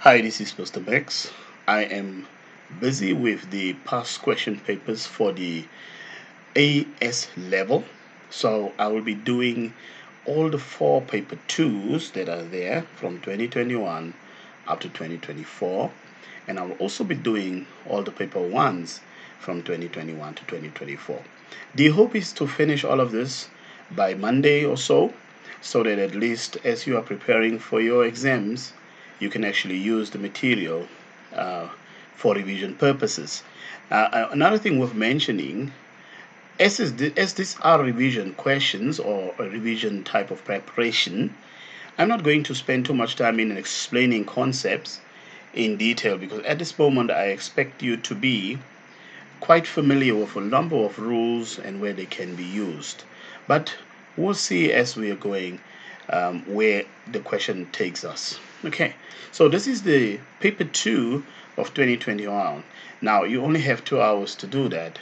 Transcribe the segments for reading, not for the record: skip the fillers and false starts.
Hi, this is Mr. Bex. I am busy with the past question papers for the AS level. So I will be doing all the four paper twos that are there from 2021 up to 2024. And I will also be doing all the paper ones from 2021 to 2024. The hope is to finish all of this by Monday or so that at least as you are preparing for your exams, you can actually use the material uh, for revision purposes. Another thing worth mentioning, as these are revision questions or a revision type of preparation, I'm not going to spend too much time in explaining concepts in detail because at this moment I expect you to be quite familiar with a number of rules and where they can be used. But we'll see as we are going where the question takes us. Okay, so this is the paper 2 of 2021. Now you only have 2 hours to do that.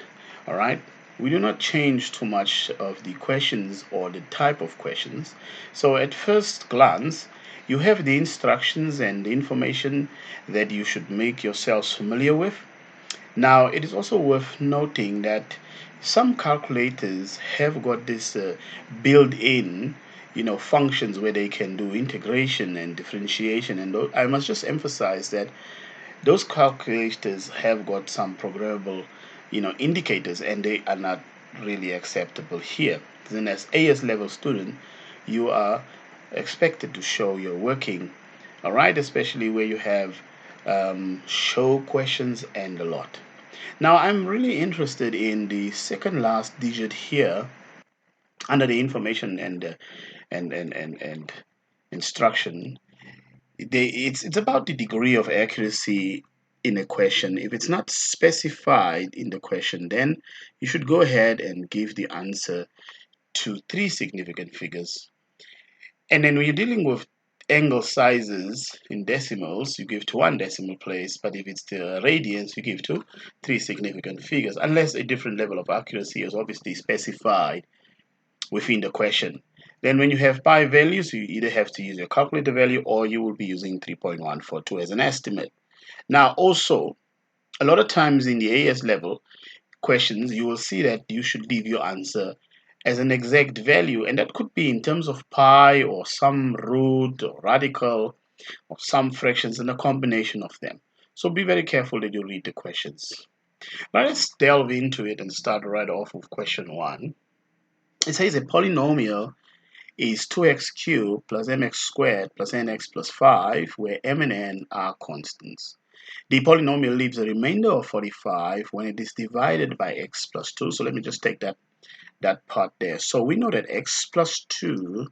All right. We do not change too much of the questions or the type of questions. So at first glance, you have the instructions and the information that you should make yourselves familiar with. Now, it is also worth noting that some calculators have got this built-in, functions where they can do integration and differentiation. And I must just emphasize that those calculators have got some programmable, indicators, and they are not really acceptable here. Then, as AS level student, you are expected to show your working, all right, especially where you have show questions and a lot. Now, I'm really interested in the second last digit here under the information and instruction. It's about the degree of accuracy in a question. If it's not specified in the question, then you should go ahead and give the answer to three significant figures. And then when you're dealing with angle sizes in decimals, you give to one decimal place, but if it's the radians, you give to three significant figures, unless a different level of accuracy is obviously specified within the question. Then when you have pi values, you either have to use your calculator value or you will be using 3.142 as an estimate. Now, also, a lot of times in the AS level questions, you will see that you should leave your answer as an exact value, and that could be in terms of pi or some root or radical or some fractions and a combination of them. So be very careful that you read the questions. Now let's delve into it and start right off with question one. It says a polynomial is 2x cubed plus mx squared plus nx plus 5, where m and n are constants. The polynomial leaves a remainder of 45 when it is divided by x plus 2. So let me just take that part there. So we know that x plus 2,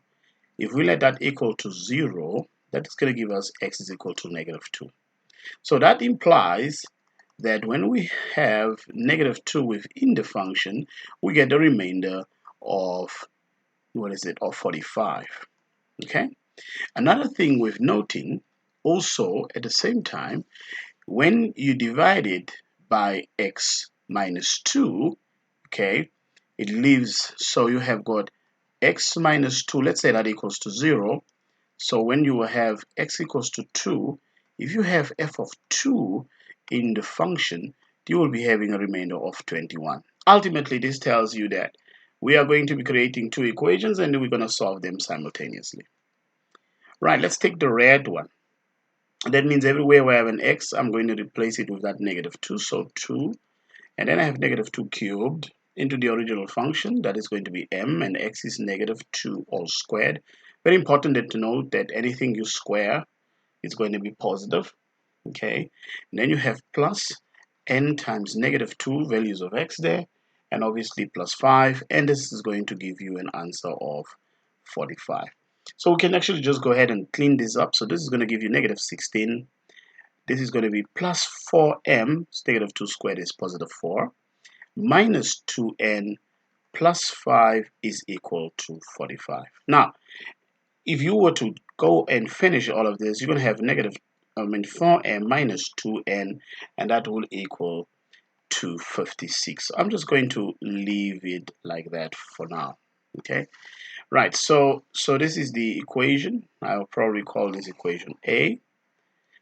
if we let that equal to 0, that is going to give us x is equal to negative 2. So that implies that when we have negative 2 within the function, we get the remainder of, of 45. Okay? Another thing with noting, also at the same time, when you divide it by x minus 2, okay, it leaves, so you have got x minus 2, let's say that equals to 0. So when you have x equals to 2, if you have f of 2 in the function, you will be having a remainder of 21. Ultimately, this tells you that we are going to be creating two equations and we're going to solve them simultaneously. Right, let's take the red one. That means everywhere where I have an x, I'm going to replace it with that negative 2. So 2, and then I have negative 2 cubed into the original function. That is going to be m, and x is negative 2 all squared. Very important to note that anything you square is going to be positive. Okay, and then you have plus n times negative 2 values of x there, and obviously plus 5, and this is going to give you an answer of 45. So we can actually just go ahead and clean this up. So this is going to give you negative 16. This is going to be plus 4m, negative 2 squared is positive 4, minus 2n plus 5 is equal to 45. Now, if you were to go and finish all of this, you're going to have 4m minus 2n, and that will equal to 56. So I'm just going to leave it like that for now. Okay, right, so this is the equation. I'll probably call this equation A.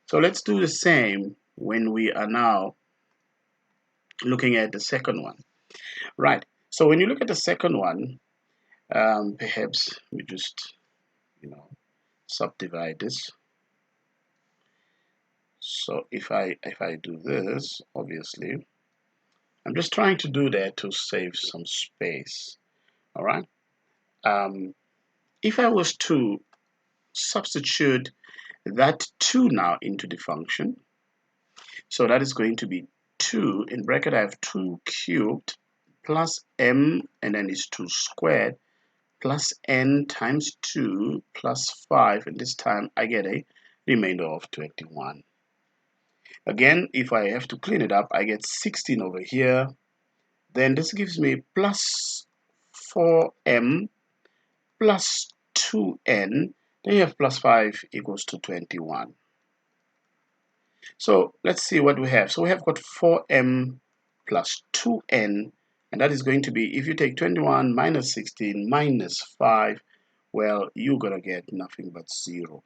So let's do the same when we are now looking at the second one. Right. So when you look at the second one, perhaps we just, subdivide this. So if I do this, obviously, I'm just trying to do that to save some space. All right. If I was to substitute that 2 now into the function, so that is going to be 2 in bracket. I have 2 cubed plus m, and then it's 2 squared plus n times 2 plus 5, and this time I get a remainder of 21. Again, if I have to clean it up, I get 16 over here. Then this gives me plus 4m plus 2n. Then you have plus 5 equals to 21. So let's see what we have. So we have got 4m plus 2n, and that is going to be, if you take 21 minus 16 minus 5, well, you're going to get nothing but 0.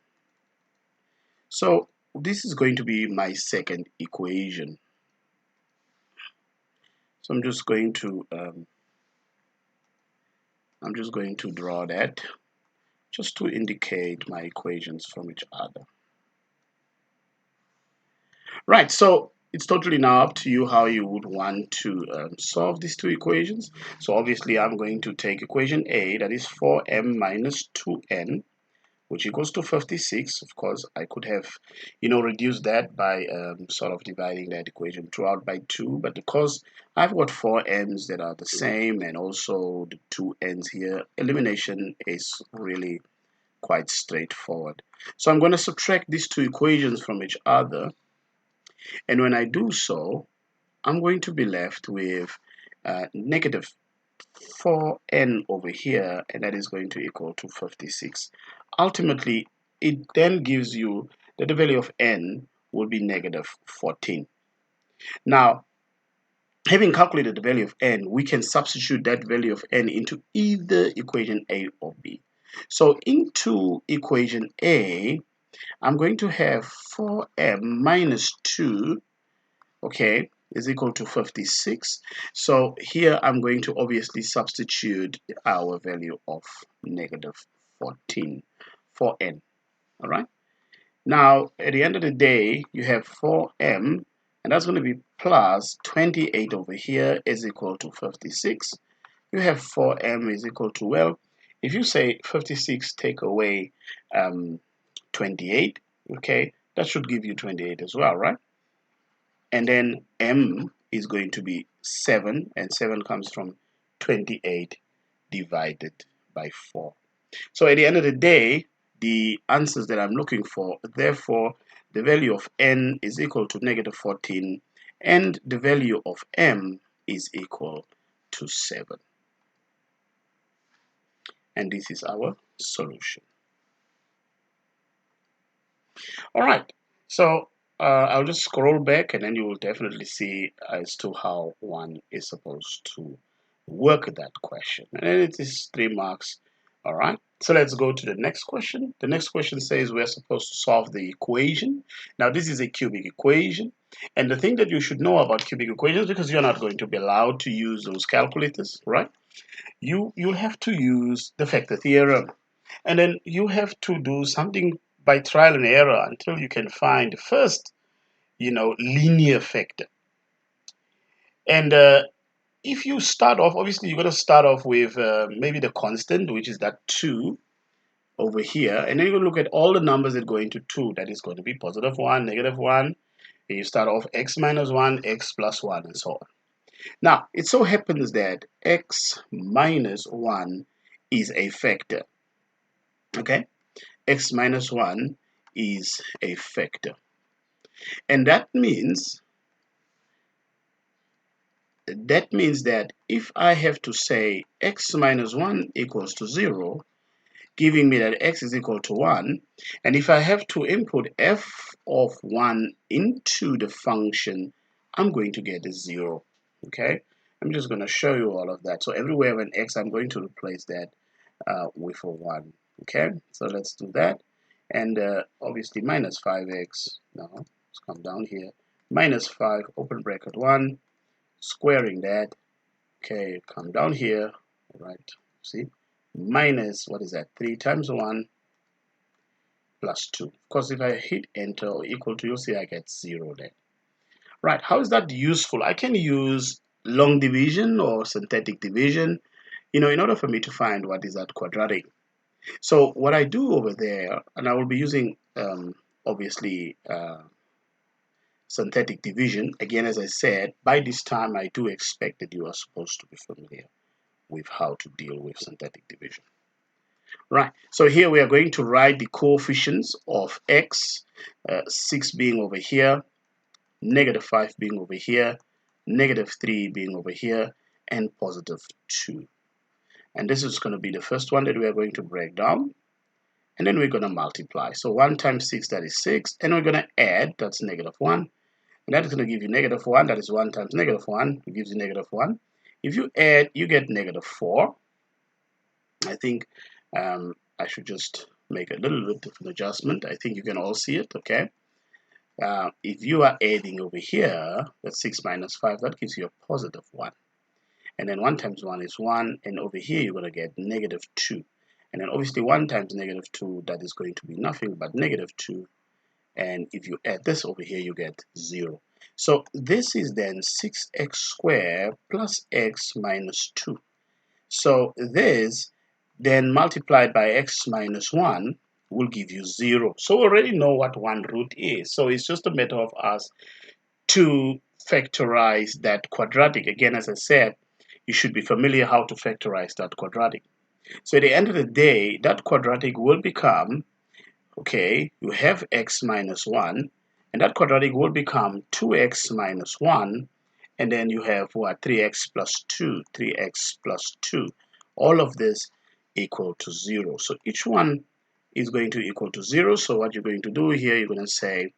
So this is going to be my second equation. So I'm just going to draw that just to indicate my equations from each other. Right, so it's totally now up to you how you would want to solve these two equations. So obviously I'm going to take equation A, that is 4m minus 2n, which equals to 56. Of course, I could have, reduced that by sort of dividing that equation throughout by 2, but because I've got 4 m's that are the same and also the 2 n's here, elimination is really quite straightforward. So I'm going to subtract these two equations from each other, and when I do so, I'm going to be left with negative 4n over here, and that is going to equal to 56. Ultimately, it then gives you that the value of n will be negative 14. Now, having calculated the value of n, we can substitute that value of n into either equation A or B. So into equation A, I'm going to have 4m minus 2, okay, is equal to 56. So here I'm going to obviously substitute our value of negative 14 for n. All right. Now, at the end of the day, you have 4m, and that's going to be plus 28 over here is equal to 56. You have 4m is equal to, well, if you say 56 take away 28, okay, that should give you 28 as well, right? And then m is going to be 7, and 7 comes from 28 divided by 4. So at the end of the day, the answers that I'm looking for, therefore, the value of n is equal to negative 14, and the value of m is equal to 7. And this is our solution. All right, so I'll just scroll back, and then you will definitely see as to how one is supposed to work that question. And it is 3 marks. All right, so let's go to the next question. The next question says we're supposed to solve the equation. Now, this is a cubic equation. And the thing that you should know about cubic equations, because you're not going to be allowed to use those calculators, right? You'll have to use the factor theorem. And then you have to do something by trial and error until you can find the first, linear factor. And if you start off, obviously you're going to start off with maybe the constant, which is that 2 over here. And then you're going to look at all the numbers that go into 2. That is going to be positive 1, negative 1. And you start off x minus 1, x plus 1, and so on. Now, it so happens that x minus 1 is a factor. Okay? X minus 1 is a factor. And that means that if I have to say x minus 1 equals to 0, giving me that x is equal to 1, and if I have to input f of 1 into the function, I'm going to get a 0. Okay? I'm just going to show you all of that. So everywhere when x, I'm going to replace that with a 1. Okay? So let's do that. and obviously minus 5x. Now let's come down here. Minus 5, open bracket 1, squaring that. Okay, come down here. All right, see, minus, what is that? 3 times 1 plus 2. Of course, if I hit enter or equal to, you'll see I get 0 there. Right, how is that useful? I can use long division or synthetic division, in order for me to find what is that quadratic. So what I do over there, and I will be using obviously synthetic division. Again, as I said, by this time I do expect that you are supposed to be familiar with how to deal with synthetic division. Right, so here we are going to write the coefficients of x, 6 being over here, negative 5 being over here, negative 3 being over here, and positive 2. And this is going to be the first one that we are going to break down. And then we're going to multiply. So 1 times 6, that is 6. And we're going to add, that's negative 1. And that is going to give you negative 1. That is 1 times negative 1. It gives you negative 1. If you add, you get negative 4. I think I should just make a little bit of an adjustment. I think you can all see it, okay? If you are adding over here, that's 6 minus 5, that gives you a positive 1. And then 1 times 1 is 1, and over here you're going to get negative 2. And then obviously 1 times negative 2, that is going to be nothing but negative 2. And if you add this over here, you get 0. So this is then 6x squared plus x minus 2. So this then multiplied by x minus 1 will give you 0. So we already know what 1 root is. So it's just a matter of us to factorize that quadratic. Again, as I said, you should be familiar how to factorize that quadratic. So at the end of the day, that quadratic will become, okay, you have x minus 1, and that quadratic will become 2x minus 1, and then you have what? 3x plus 2, 3x plus 2. All of this equal to 0. So each one is going to equal to 0. So what you're going to do here, you're going to say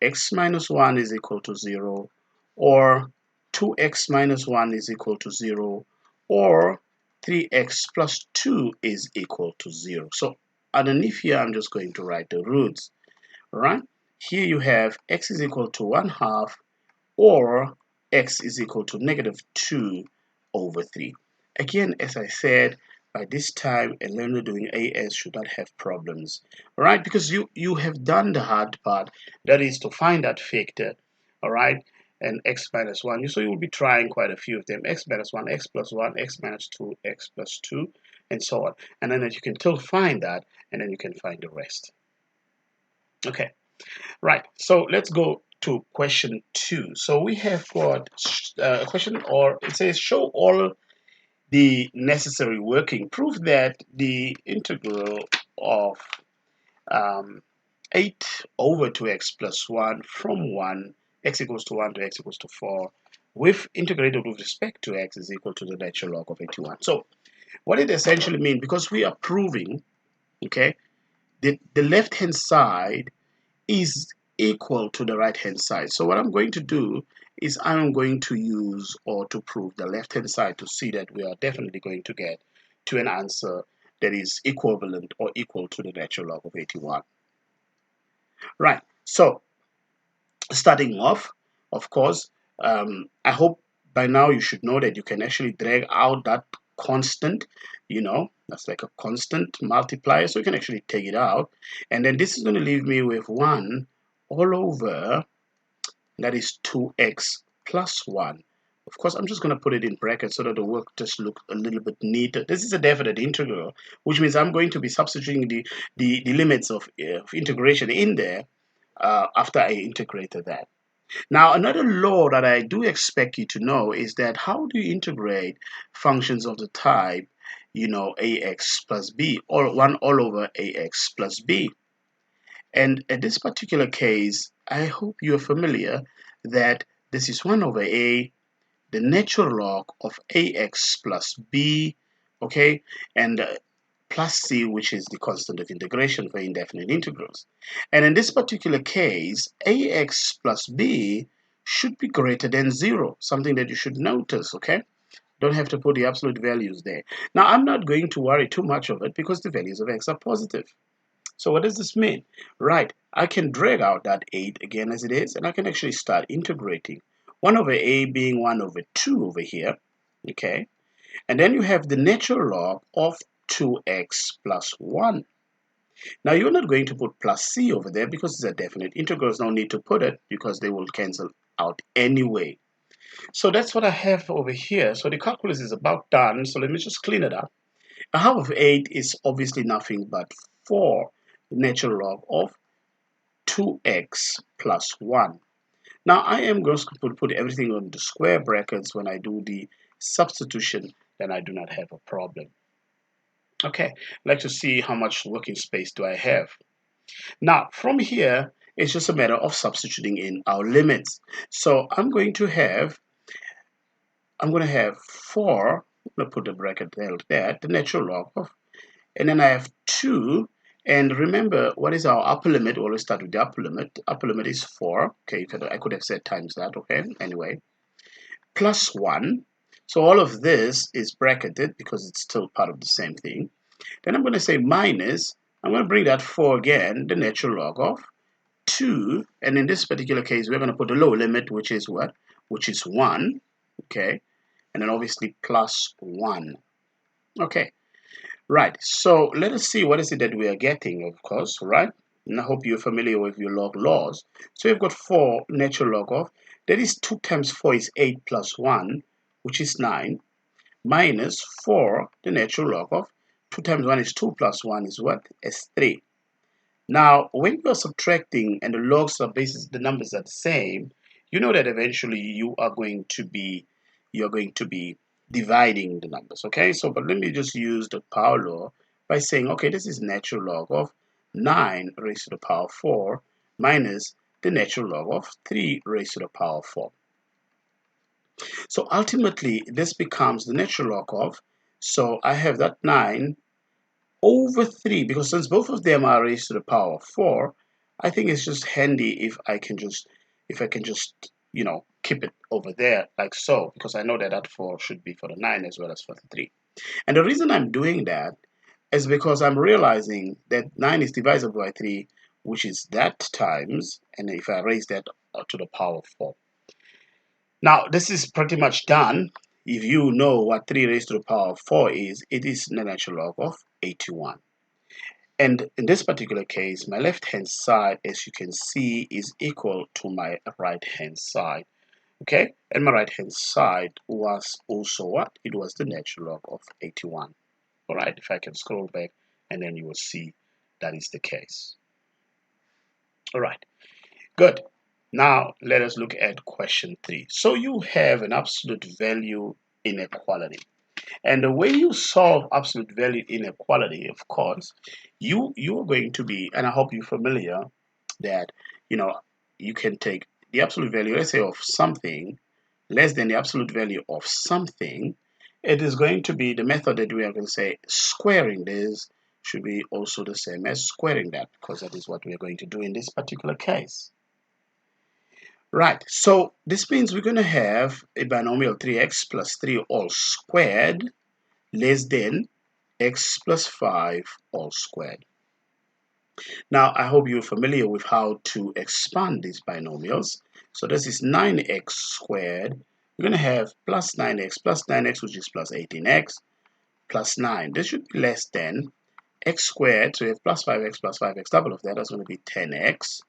x minus 1 is equal to 0, or 2x minus 1 is equal to 0, or 3x plus 2 is equal to 0. So underneath here, I'm just going to write the roots. All right? Here you have x is equal to 1/2, or x is equal to negative 2 over 3. Again, as I said, by this time, a learner doing AS should not have problems, all right? Because you have done the hard part, that is to find that factor, all right? And x minus 1, so you will be trying quite a few of them, x minus 1, x plus 1, x minus 2, x plus 2, and so on. And then you can still find that, and then you can find the rest. Okay, right, so let's go to question 2. So we have got a question, or it says show all the necessary working. Prove that the integral of 8 over 2x plus 1 from 1, x equals to 1 to x equals to 4, with integrated with respect to x is equal to the natural log of 81. So what it essentially means, because we are proving, okay, the left hand side is equal to the right hand side. So what I'm going to do is I'm going to use, or to prove, the left hand side to see that we are definitely going to get to an answer that is equivalent or equal to the natural log of 81. Right, so starting off, of course, I hope by now you should know that you can actually drag out that constant, that's like a constant multiplier, so you can actually take it out, and then this is going to leave me with 1 all over, that is 2x plus 1. Of course, I'm just going to put it in brackets so that the work just looks a little bit neater. This is a definite integral, which means I'm going to be substituting the limits of integration in there after I integrated that. Now, another law that I do expect you to know is that how do you integrate functions of the type, ax plus b, or 1 all over ax plus b? And in this particular case, I hope you're familiar that this is 1 over a, the natural log of ax plus b, okay, and plus c, which is the constant of integration for indefinite integrals. And in this particular case, ax plus b should be greater than 0, something that you should notice, okay? Don't have to put the absolute values there. Now, I'm not going to worry too much of it because the values of x are positive. So what does this mean? Right, I can drag out that 8 again as it is, and I can actually start integrating. 1 over a being 1 over 2 over here, okay? And then you have the natural log of 2x plus 1. Now you're not going to put plus c over there because it's a definite integral. There's no need to put it because they will cancel out anyway. So that's what I have over here. So the calculus is about done. So let me just clean it up. A half of 8 is obviously nothing but 4 natural log of 2x plus 1. Now I am going to put everything on the square brackets when I do the substitution, then I do not have a problem. Okay, I'd like to see how much working space do I have. Now from here, it's just a matter of substituting in our limits. So I'm going to have 4, I'm going to put a bracket there, the natural log of, and then I have 2, and remember, what is our upper limit? We always start with the upper limit. Upper limit is 4. Okay, I could have said times that, okay, anyway. Plus 1. So all of this is bracketed because it's still part of the same thing. Then I'm going to say minus, I'm going to bring that 4 again, the natural log of 2, and in this particular case, we're going to put the lower limit, which is what? Which is 1, okay, and then obviously plus 1. Okay, right, so let us see what is it that we are getting, of course, right? And I hope you're familiar with your log laws. So we've got 4 natural log of, that is 2 times 4 is 8 plus 1, which is 9, minus 4, the natural log of, 2 times 1 is 2 plus 1 is what? Is 3. Now, when you're subtracting and the logs are basis, the numbers are the same, you know that eventually you're going to be dividing the numbers, okay? So, but let me just use the power law by saying, okay, this is natural log of 9 raised to the power 4 minus the natural log of 3 raised to the power 4. So ultimately, this becomes the natural log of, so I have that 9 over 3, because since both of them are raised to the power of 4, I think it's just handy if I can just keep it over there like so, because I know that that 4 should be for the 9 as well as for the 3. And the reason I'm doing that is because I'm realizing that 9 is divisible by 3, which is that times, and if I raise that to the power of 4. Now, this is pretty much done. If you know what 3 raised to the power of 4 is, it is the natural log of 81. And in this particular case, my left-hand side, as you can see, is equal to my right-hand side. Okay, and my right-hand side was also what? It was the natural log of 81. All right, if I can scroll back, and then you will see that is the case. All right, good. Now let us look at question 3. So you have an absolute value inequality. And the way you solve absolute value inequality, of course, you're going to be, and I hope you're familiar that you can take the absolute value, let's say, of something less than the absolute value of something. It is going to be the method that we are going to say squaring this should be also the same as squaring that, because that is what we are going to do in this particular case. Right, so this means we're going to have a binomial 3x plus 3 all squared less than x plus 5 all squared. Now, I hope you're familiar with how to expand these binomials. So this is 9x squared. We're going to have plus 9x, which is plus 18x, plus 9. This should be less than x squared. So we have plus 5x, double of that. That's going to be 10x.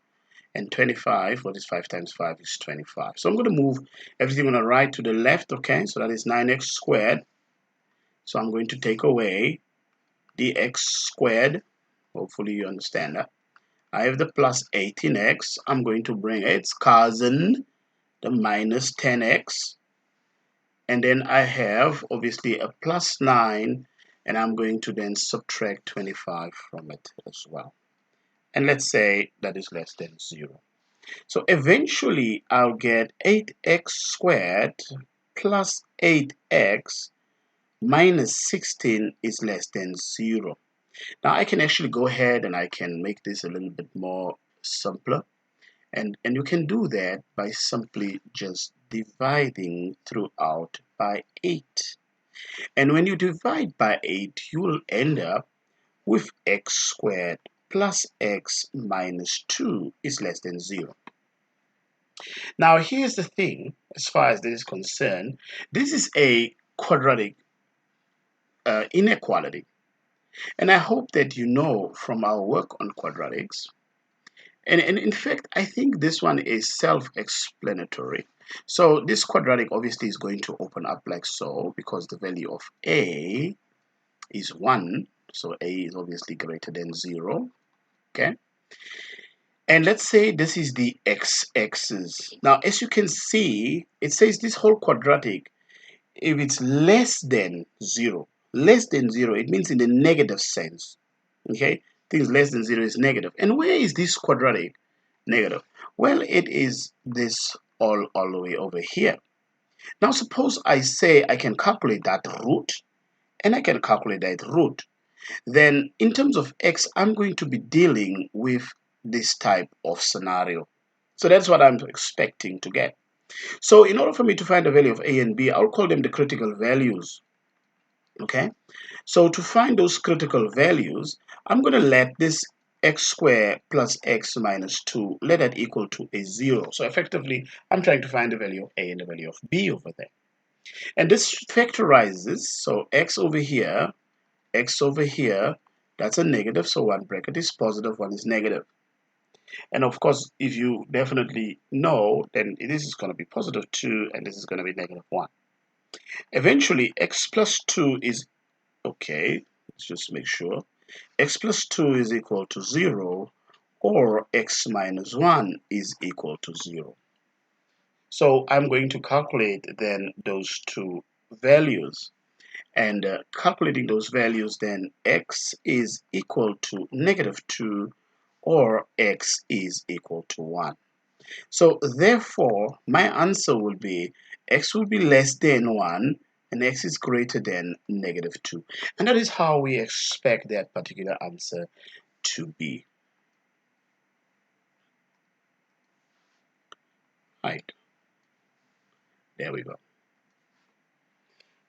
And 25, what is 5 times 5 is 25. So I'm going to move everything on the right to the left, okay? So that is 9x squared. So I'm going to take away the x squared. Hopefully you understand that. I have the plus 18x. I'm going to bring its cousin, the minus 10x. And then I have, obviously, a plus 9. And I'm going to then subtract 25 from it as well. And let's say that is less than 0. So eventually I'll get 8x squared plus 8x minus 16 is less than 0. Now I can actually go ahead and I can make this a little bit more simpler. And you can do that by simply just dividing throughout by 8. And when you divide by 8, you will end up with x squared plus x minus 2 is less than 0. Now here's the thing, as far as this is concerned, this is a quadratic inequality. And I hope that you know from our work on quadratics, and in fact, I think this one is self-explanatory. So this quadratic obviously is going to open up like so, because the value of a is 1. So a is obviously greater than 0. Okay. And let's say this is the x-axis. Now, as you can see, it says this whole quadratic, if it's less than 0, it means in the negative sense. Okay, things less than 0 is negative. And where is this quadratic negative? Well, it is this all the way over here. Now, suppose I say I can calculate that root, and I can calculate that root. Then in terms of x, I'm going to be dealing with this type of scenario. So that's what I'm expecting to get. So in order for me to find the value of a and b, I'll call them the critical values. Okay, so to find those critical values, I'm going to let this x squared plus x minus 2, let that equal to a 0. So effectively, I'm trying to find the value of a and the value of b over there. And this factorizes, so x over here, that's a negative, so one bracket is positive, one is negative. And of course, if you definitely know, then this is going to be positive 2 and this is going to be negative 1. Eventually, x plus 2 is, okay, let's just make sure, x plus 2 is equal to 0, or x minus 1 is equal to 0. So I'm going to calculate then those two values. And calculating those values, then x is equal to negative 2 or x is equal to 1. So therefore, my answer will be x will be less than 1 and x is greater than negative 2. And that is how we expect that particular answer to be. Right. There we go.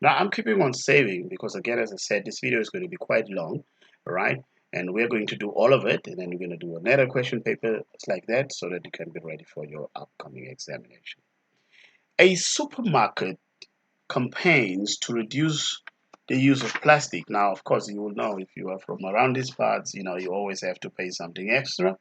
Now I'm keeping on saving because, again, as I said, this video is going to be quite long, right? And we're going to do all of it, and then we're going to do another question paper like that so that you can be ready for your upcoming examination. A supermarket campaigns to reduce the use of plastic. Now, of course, you will know, if you are from around these parts, you know, you always have to pay something extra,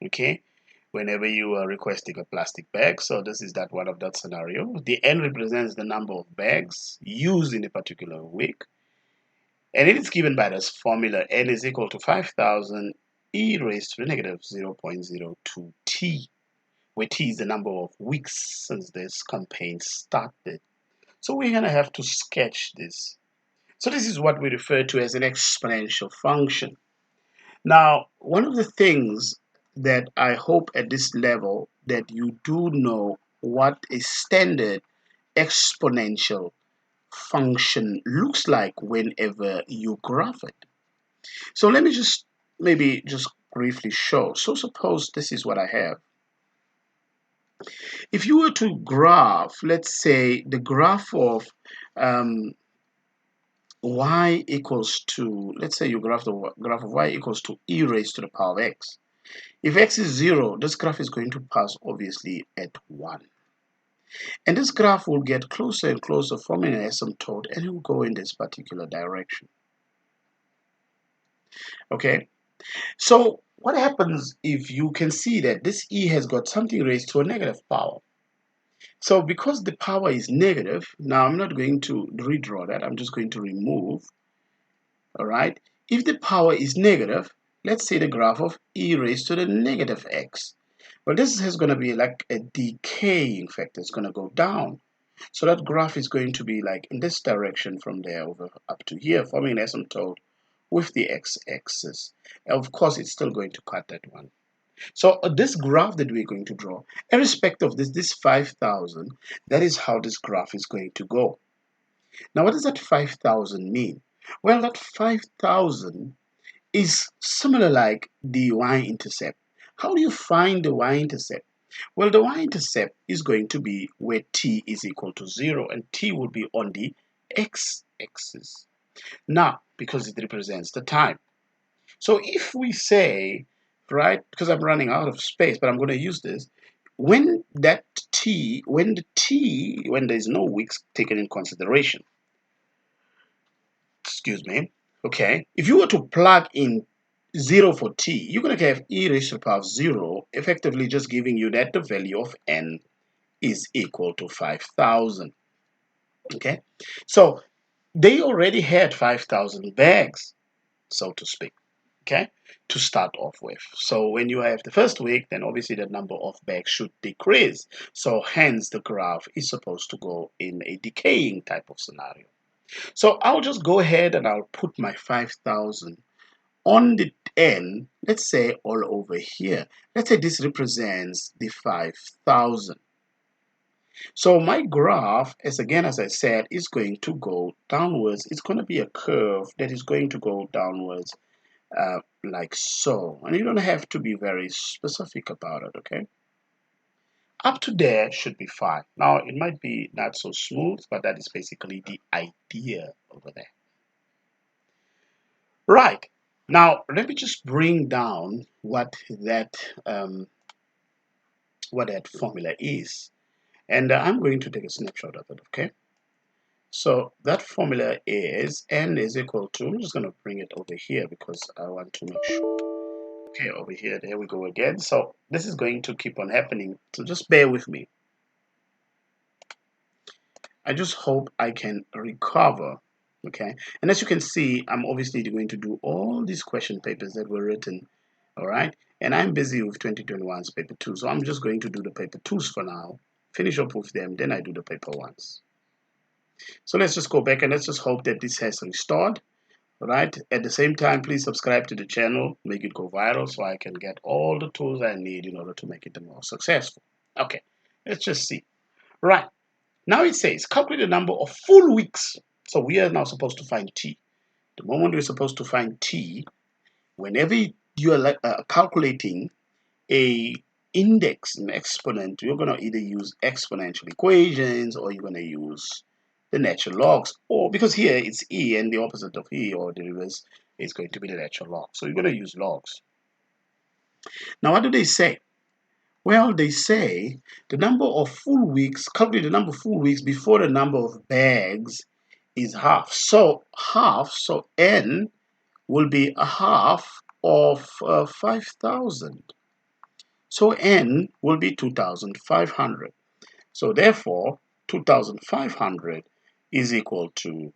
okay, whenever you are requesting a plastic bag. So this is that one of that scenario. The n represents the number of bags used in a particular week, and it is given by this formula: n is equal to 5,000 e raised to the negative 0.02 t, where t is the number of weeks since this campaign started. So we're going to have to sketch this. So this is what we refer to as an exponential function. Now, one of the things that I hope at this level that you do know what a standard exponential function looks like whenever you graph it. So let me just maybe just briefly show. So suppose this is what I have. If you were to graph, let's say the graph of y equals to, let's say you graph the graph of y equals to e raised to the power of x. If x is 0, this graph is going to pass obviously at 1. And this graph will get closer and closer, forming an asymptote, and it will go in this particular direction. Okay, so what happens if you can see that this e has got something raised to a negative power? So because the power is negative, now I'm not going to redraw that, I'm just going to remove. All right, if the power is negative, let's say the graph of e raised to the negative x. Well, this is going to be like a decaying factor. It's going to go down. So that graph is going to be like in this direction from there over up to here, forming an asymptote with the x-axis. Of course, it's still going to cut that one. So this graph that we're going to draw, irrespective of this 5,000, that is how this graph is going to go. Now, what does that 5,000 mean? Well, that 5,000 is similar like the y-intercept. How do you find the y-intercept? Well, the y-intercept is going to be where t is equal to 0, and t will be on the x-axis. Now, because it represents the time. So if we say, right, because I'm running out of space, but I'm going to use this, when when there's no weeks taken in consideration, excuse me, okay, if you were to plug in 0 for t, you're going to have e raised to the power of 0, effectively just giving you that the value of n is equal to 5,000. Okay, so they already had 5,000 bags, so to speak, okay, to start off with. So when you have the first week, then obviously the number of bags should decrease. So hence the graph is supposed to go in a decaying type of scenario. So I'll just go ahead and I'll put my 5,000 on the end, let's say all over here. Let's say this represents the 5,000. So my graph, as I said, is going to go downwards. It's going to be a curve that is going to go downwards like so. And you don't have to be very specific about it, okay? Up to there should be fine. Now, it might be not so smooth, but that is basically the idea over there. Right. Now, let me just bring down what that formula is. And I'm going to take a snapshot of it, okay? So that formula is n is equal to, I'm just going to bring it over here because I want to make sure. Okay, over here, there we go again. So this is going to keep on happening. So just bear with me. I just hope I can recover. Okay, and as you can see, I'm obviously going to do all these question papers that were written. All right, and I'm busy with 2021's paper 2, so I'm just going to do the paper 2s for now, finish up with them, then I do the paper 1s. So let's just go back and let's just hope that this has restored. All right, at the same time, please subscribe to the channel, make it go viral so I can get all the tools I need in order to make it more successful. Okay, let's just see. Right, now it says calculate the number of full weeks. So we are now supposed to find t. The moment we're supposed to find t, whenever you are calculating a index, an exponent, you're going to either use exponential equations or you're going to use the natural logs, or because here it's e and the opposite of e or the reverse is going to be the natural log. So you're going to use logs. Now what do they say? Well, they say the number of full weeks, calculate the number of full weeks before the number of bags is half. So n will be a half of 5,000. So n will be 2,500. So therefore, 2,500 is equal to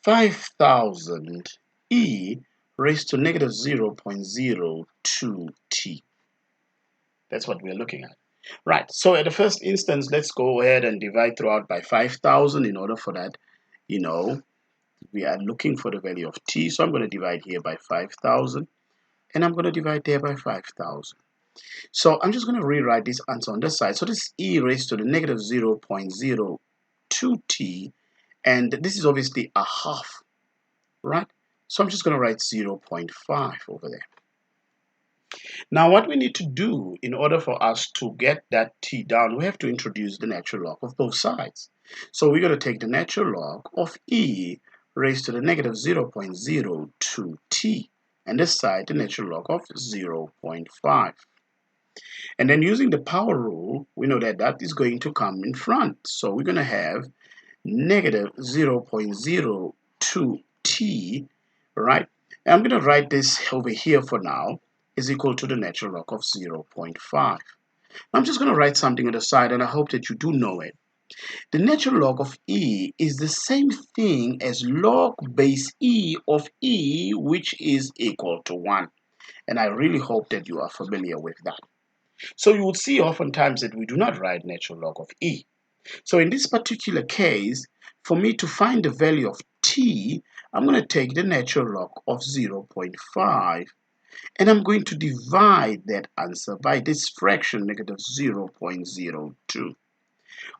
5,000 e raised to negative 0.02 t. That's what we're looking at. Right, so at the first instance, let's go ahead and divide throughout by 5,000 in order for that, we are looking for the value of t. So I'm going to divide here by 5,000 and I'm going to divide there by 5,000. So I'm just going to rewrite this answer on this side. So this is e raised to the negative 0.02 t, and this is obviously a half, right? So I'm just going to write 0.5 over there. Now what we need to do in order for us to get that t down, we have to introduce the natural log of both sides. So we're going to take the natural log of e raised to the negative 0.02 t, and this side the natural log of 0.5. And then using the power rule, we know that that is going to come in front. So we're going to have negative 0.02 t, right? And I'm going to write this over here for now is equal to the natural log of 0.5. I'm just going to write something on the side and I hope that you do know it. The natural log of e is the same thing as log base e of e, which is equal to 1. And I really hope that you are familiar with that. So you would see oftentimes that we do not write natural log of e. So in this particular case, for me to find the value of t, I'm going to take the natural log of 0.5 and I'm going to divide that answer by this fraction negative 0.02.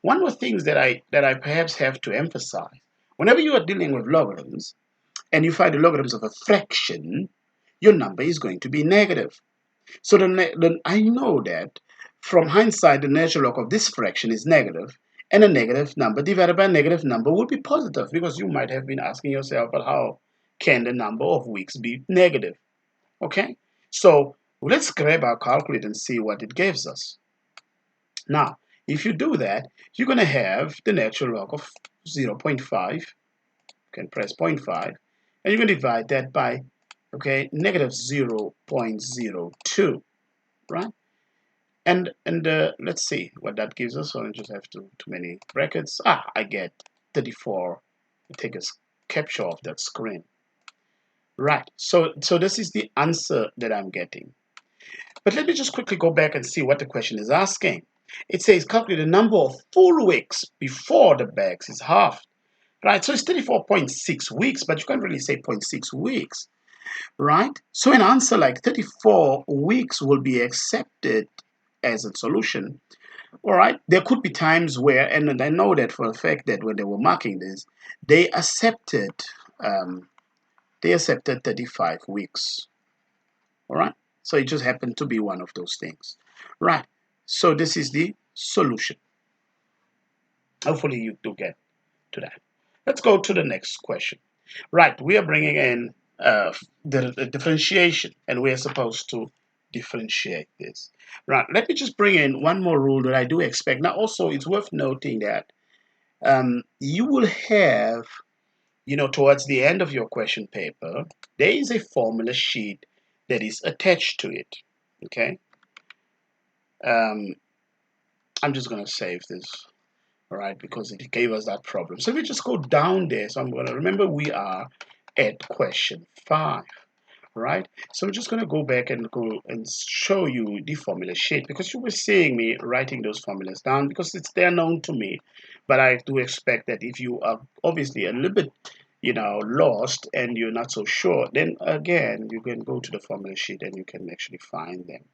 One more thing that I perhaps have to emphasize, whenever you are dealing with logarithms and you find the logarithms of a fraction, your number is going to be negative. So then I know that from hindsight, the natural log of this fraction is negative, and a negative number divided by a negative number would be positive, because you might have been asking yourself, but how can the number of weeks be negative? Okay, so let's grab our calculator and see what it gives us. Now, if you do that, you're going to have the natural log of 0.5. You can press 0.5, and you're going to divide that by, okay, negative 0.02, right? And let's see what that gives us. So I just have too many brackets. I get 34. Take a capture of that screen. Right. So this is the answer that I'm getting. But let me just quickly go back and see what the question is asking. It says calculate the number of full weeks before the bags is halved. Right. So it's 34.6 weeks, but you can't really say 0.6 weeks. Right. So an answer like 34 weeks will be accepted as a solution. All right. There could be times where, and I know that for a fact that when they were marking this, they accepted um, 35 weeks. All right. So it just happened to be one of those things. Right. So this is the solution. Hopefully you do get to that. Let's go to the next question. Right. We are bringing in the differentiation, and we are supposed to differentiate this. Right. Let me just bring in one more rule that I do expect. Now, also, it's worth noting that you will have, towards the end of your question paper, there is a formula sheet that is attached to it. Okay. Um, I'm just going to save this, all right, because it gave us that problem. So we just go down there. So I'm going to remember we are at question 5, right? So I'm just going to go back and go and show you the formula sheet, because you were seeing me writing those formulas down because they're known to me. But I do expect that if you are obviously a little bit, lost and you're not so sure, then again, you can go to the formula sheet and you can actually find them.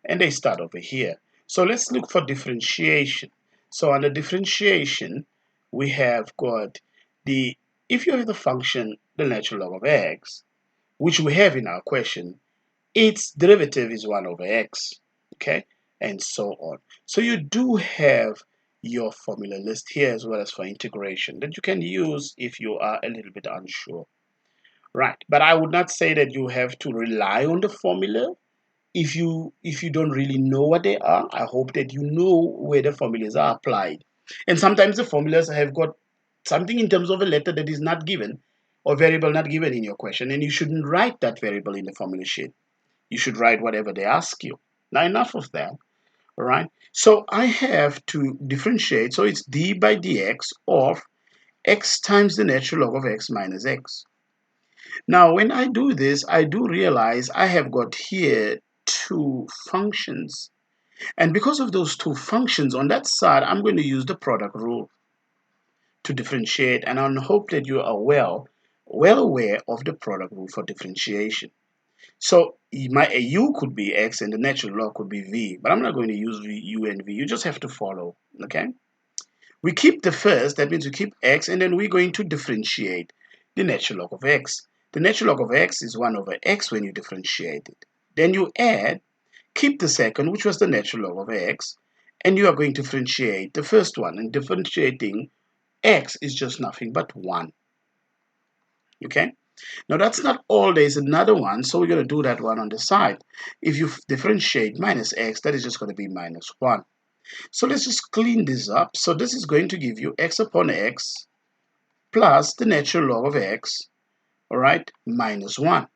And they start over here. So let's look for differentiation. So under differentiation, we have got if you have the function, the natural log of x, which we have in our question, its derivative is 1 over x, okay, and so on. So you do have your formula list here as well as for integration that you can use if you are a little bit unsure. Right, but I would not say that you have to rely on the formula if you don't really know what they are. I hope that you know where the formulas are applied. And sometimes the formulas have got something in terms of a letter that is not given or variable not given in your question, and you shouldn't write that variable in the formula sheet. You should write whatever they ask you. Now, enough of that. All right. So I have to differentiate. So it's d by dx of x times the natural log of x minus x. Now, when I do this, I do realize I have got here two functions. And because of those two functions on that side, I'm going to use the product rule to differentiate. And I hope that you are well aware of the product rule for differentiation. So my u could be x and the natural log could be v, but I'm not going to use u and v. You just have to follow, okay? We keep the first, that means we keep x, and then we're going to differentiate the natural log of x. The natural log of x is 1 over x when you differentiate it. Then you add, keep the second, which was the natural log of x, and you are going to differentiate the first one. And differentiating x is just nothing but 1. Okay? Now that's not all. There's another one, so we're going to do that one on the side. If you differentiate minus x, that is just going to be minus 1. So let's just clean this up. So this is going to give you x upon x plus the natural log of x, all right, minus 1.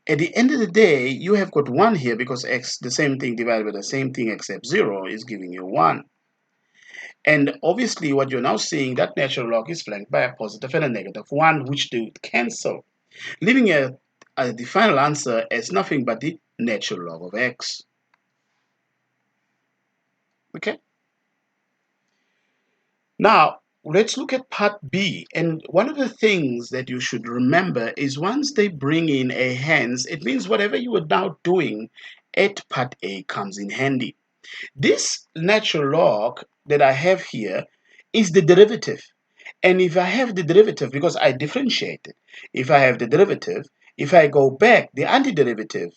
At the end of the day, you have got 1 here because x, the same thing divided by the same thing except 0, is giving you 1. And obviously, what you're now seeing, that natural log is flanked by a positive and a negative 1, which they would cancel, leaving the final answer as nothing but the natural log of x. Okay? Now, let's look at part B. And one of the things that you should remember is once they bring in a hence, it means whatever you are now doing at part A comes in handy. This natural log that I have here is the derivative. And if I have the derivative, because I differentiated, if I have the derivative, if I go back, the antiderivative,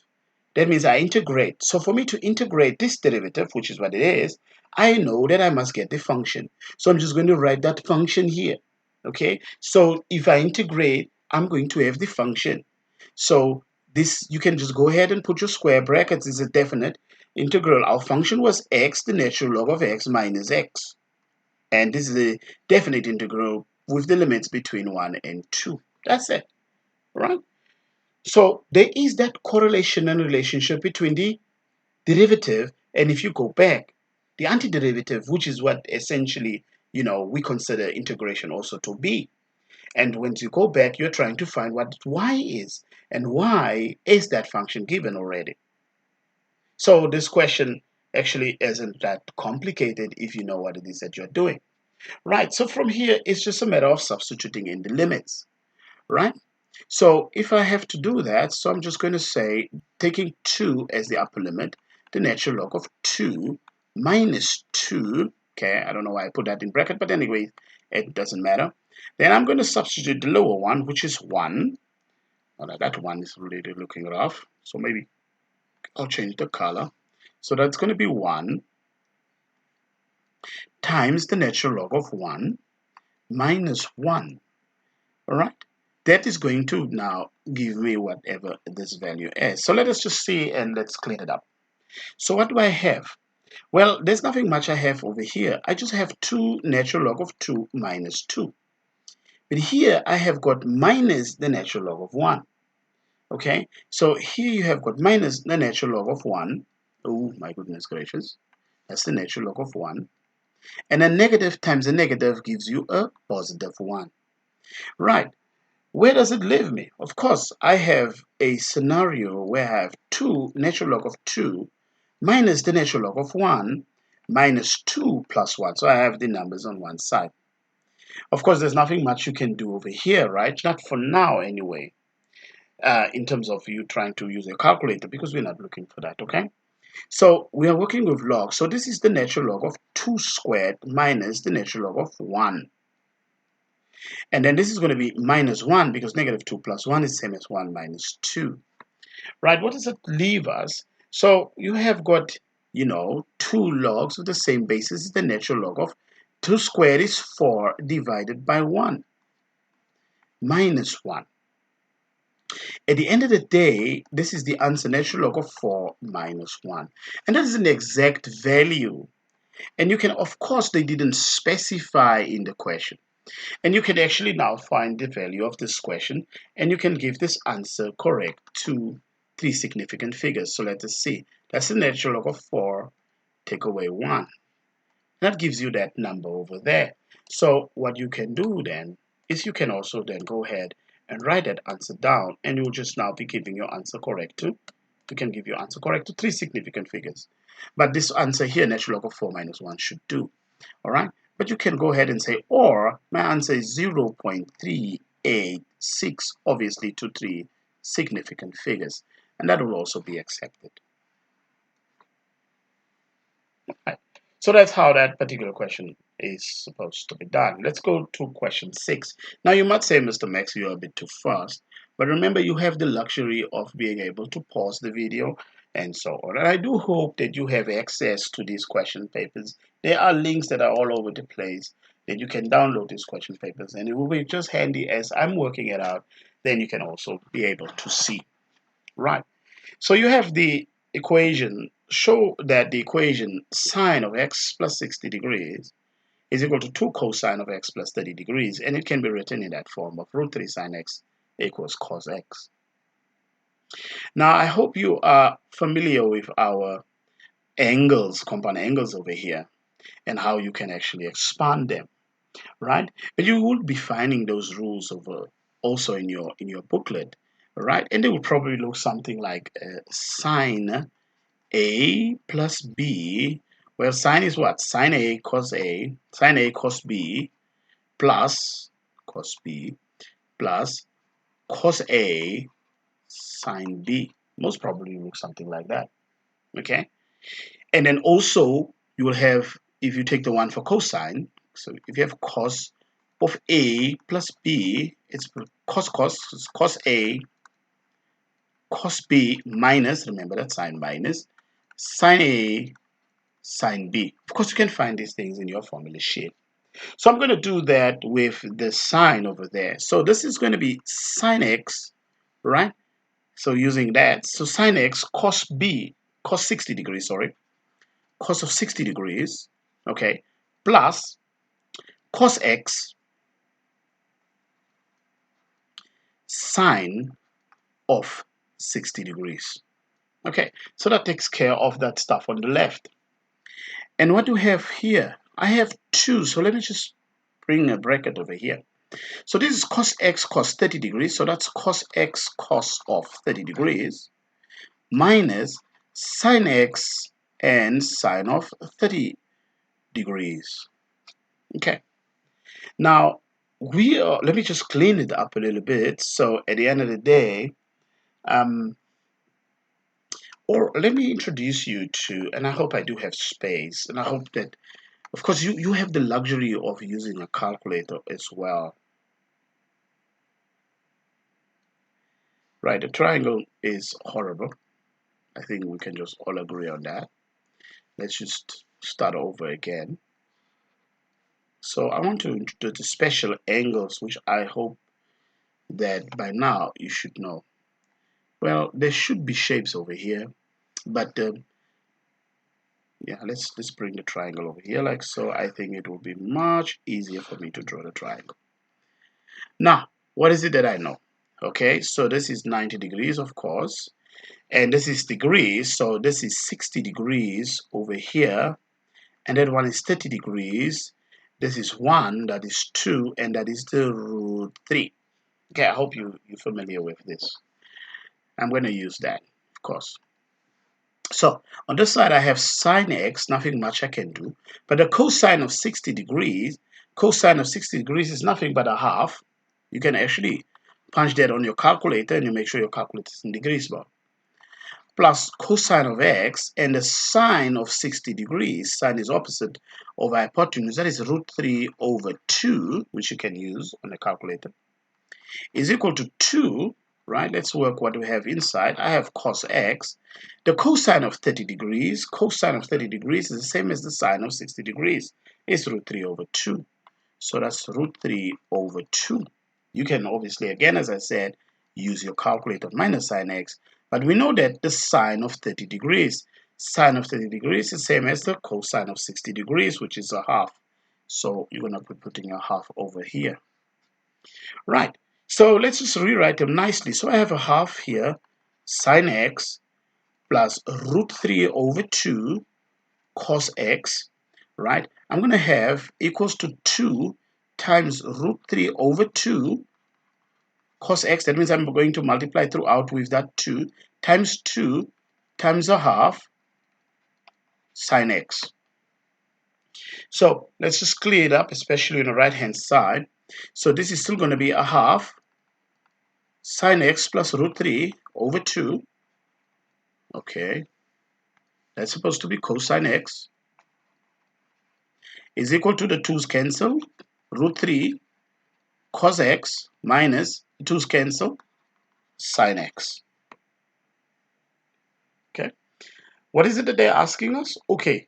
that means I integrate. So for me to integrate this derivative, which is what it is, I know that I must get the function. So I'm just going to write that function here. Okay, so if I integrate, I'm going to have the function. So this, you can just go ahead and put your square brackets. Is a definite integral. Our function was x, the natural log of x minus x. And this is a definite integral with the limits between 1 and 2. That's it, right? So there is that correlation and relationship between the derivative, and if you go back, the antiderivative, which is what essentially, we consider integration also to be. And when you go back, you're trying to find what y is, and y is that function given already. So this question actually isn't that complicated if you know what it is that you're doing. Right, so from here, it's just a matter of substituting in the limits, right? So if I have to do that, so I'm just going to say, taking 2 as the upper limit, the natural log of 2 minus 2, okay, I don't know why I put that in bracket, but anyway, it doesn't matter. Then I'm going to substitute the lower one, which is 1. Well, that one is really looking rough, so maybe I'll change the color. So that's going to be 1 times the natural log of 1 minus 1. All right, that is going to now give me whatever this value is. So let us just see and let's clean it up. So what do I have? Well, there's nothing much I have over here. I just have 2 natural log of 2 minus 2. But here I have got minus the natural log of 1. Okay, so here you have got minus the natural log of 1. Oh my goodness gracious. That's the natural log of 1. And a negative times a negative gives you a positive 1. Right. Where does it leave me? Of course, I have a scenario where I have 2 natural log of 2 minus the natural log of 1 minus 2 plus 1. So I have the numbers on one side. Of course, there's nothing much you can do over here, right? Not for now anyway, in terms of you trying to use a calculator, because we're not looking for that, okay? So we are working with log. So this is the natural log of 2 squared minus the natural log of 1. And then this is going to be minus 1 because negative 2 plus 1 is same as 1 minus 2. Right, what does it leave us? So you have got, 2 logs of the same basis is the natural log of 2 squared is 4 divided by 1 minus 1. At the end of the day, this is the answer, natural log of 4 minus 1. And that is an exact value. And you can, of course, they didn't specify in the question. And you can actually now find the value of this question, and you can give this answer correct to 3 significant figures. So let us see. That's the natural log of 4, take away 1. That gives you that number over there. So what you can do then is you can also then go ahead and write that answer down, and you'll just now be giving your answer correct to. You can give your answer correct to 3 significant figures. But this answer here, natural log of 4 minus 1, should do. All right. But you can go ahead and say, or my answer is 0.386, obviously to 3 significant figures. And that will also be accepted. Right. So that's how that particular question is supposed to be done. Let's go to question 6. Now you might say, Mr. Max, you're a bit too fast. But remember, you have the luxury of being able to pause the video and so on. And I do hope that you have access to these question papers. There are links that are all over the place that you can download these question papers. And it will be just handy as I'm working it out. Then you can also be able to see. Right. So you have the equation. Show that the equation sine of x plus 60 degrees is equal to 2 cosine of x plus 30 degrees. And it can be written in that form of root 3 sine x equals cos x. Now, I hope you are familiar with our angles, compound angles over here, and how you can actually expand them, right? But you will be finding those rules over also in your booklet, right? And they will probably look something like sine A plus B. Well, sine is what? Sine A cos B plus cos B plus cos A sine B. Most probably look something like that. Okay, and then also you will have, if you take the one for cosine, so if you have cos of A plus B, it's cos A cos B minus, remember that sign minus, sine A sine B. Of course, you can find these things in your formula sheet. So I'm going to do that with the sine over there. So this is going to be sine x, right? So using that, so sine x cos b, cos 60 degrees, sorry, cos of 60 degrees, okay, plus cos x sine of 60 degrees. Okay, so that takes care of that stuff on the left. And what do we have here? I have 2, so let me just bring a bracket over here. So this is cos x cos 30 degrees, so that's cos x cos of 30 degrees minus sine x and sine of 30 degrees. Okay, now let me just clean it up a little bit. So at the end of the day, or let me introduce you to, and I hope I do have space, and I hope that, of course, you have the luxury of using a calculator as well. Right, the triangle is horrible. I think we can just all agree on that. Let's just start over again. So I want to introduce the special angles, which I hope that by now you should know. Well, there should be shapes over here, but yeah, let's bring the triangle over here like so. I think it will be much easier for me to draw the triangle. Now, what is it that I know? Okay, so this is 90 degrees, of course, and this is degrees, so this is 60 degrees over here, and that one is 30 degrees. This is 1, that is 2, and that is the root 3. Okay, I hope you're familiar with this. I'm going to use that, of course. So on this side I have sine x, nothing much I can do, but the cosine of 60 degrees, cosine of 60 degrees is nothing but a half. You can actually punch that on your calculator and you make sure your calculator is in degrees bar. Plus cosine of x, and the sine of 60 degrees, sine is opposite over hypotenuse, that is root 3 over 2, which you can use on the calculator, is equal to 2, right? Let's work what we have inside. I have cos x. The cosine of 30 degrees, cosine of 30 degrees is the same as the sine of 60 degrees. It's root 3 over 2. So that's root 3 over 2. You can obviously, again, as I said, use your calculator minus sine x. But we know that the sine of 30 degrees, sine of 30 degrees is the same as the cosine of 60 degrees, which is a half. So you're going to be putting a half over here. Right. So let's just rewrite them nicely. So I have a half here, sine x plus root 3 over 2 cos x, right? I'm going to have equals to 2 times root 3 over 2 cos x. That means I'm going to multiply throughout with that 2 times 2 times a half sine x. So let's just clear it up, especially on the right hand side. So this is still going to be a half sine x plus root 3 over 2. Okay, that's supposed to be cosine x is equal to the 2's cancel, root 3 cos x minus 2's cancel, sine x. Okay, what is it that they're asking us? Okay,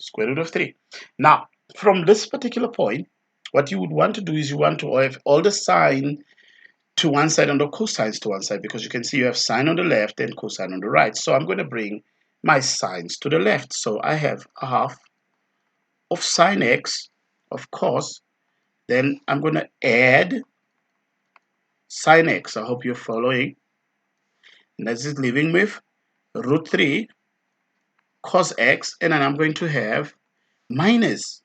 square root of 3. Now, from this particular point, what you would want to do is you want to have all the sine to one side and the cosines to one side, because you can see you have sine on the left and cosine on the right. So I'm going to bring my sines to the left. So I have a half of sine x, of course. Then I'm going to add sine x. I hope you're following. And that's just leaving with root 3 cos x, and then I'm going to have minus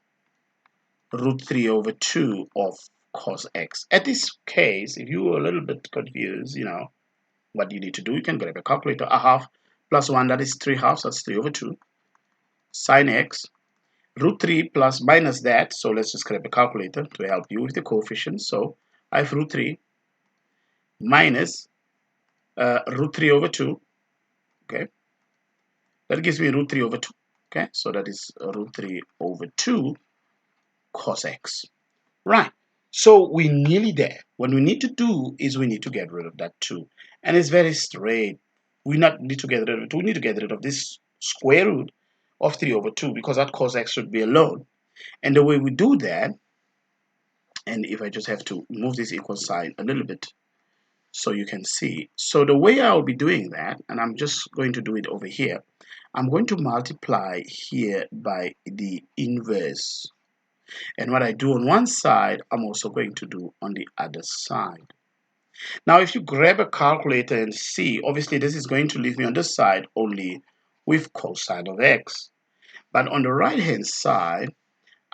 root 3 over 2 of cos x. At this case, if you were a little bit confused, what you need to do, you can grab a calculator. A half plus 1, that is 3 halves, that's 3 over 2. Sine x, root 3 plus minus that, so let's just grab a calculator to help you with the coefficients. So I have root 3 minus root 3 over 2. Okay, that gives me root 3 over 2. Okay, so that is root 3 over 2 cos x. Right, so we're nearly there. What we need to do is we need to get rid of that 2, and it's very straight. We not need to get rid of it. We need to get rid of this square root of 3 over 2, because that cos x should be alone. And the way we do that, and if I just have to move this equal sign a little bit so you can see. So the way I'll be doing that, and I'm just going to do it over here, I'm going to multiply here by the inverse. And what I do on one side, I'm also going to do on the other side. Now, if you grab a calculator and see, obviously this is going to leave me on this side only with cosine of x. But on the right-hand side,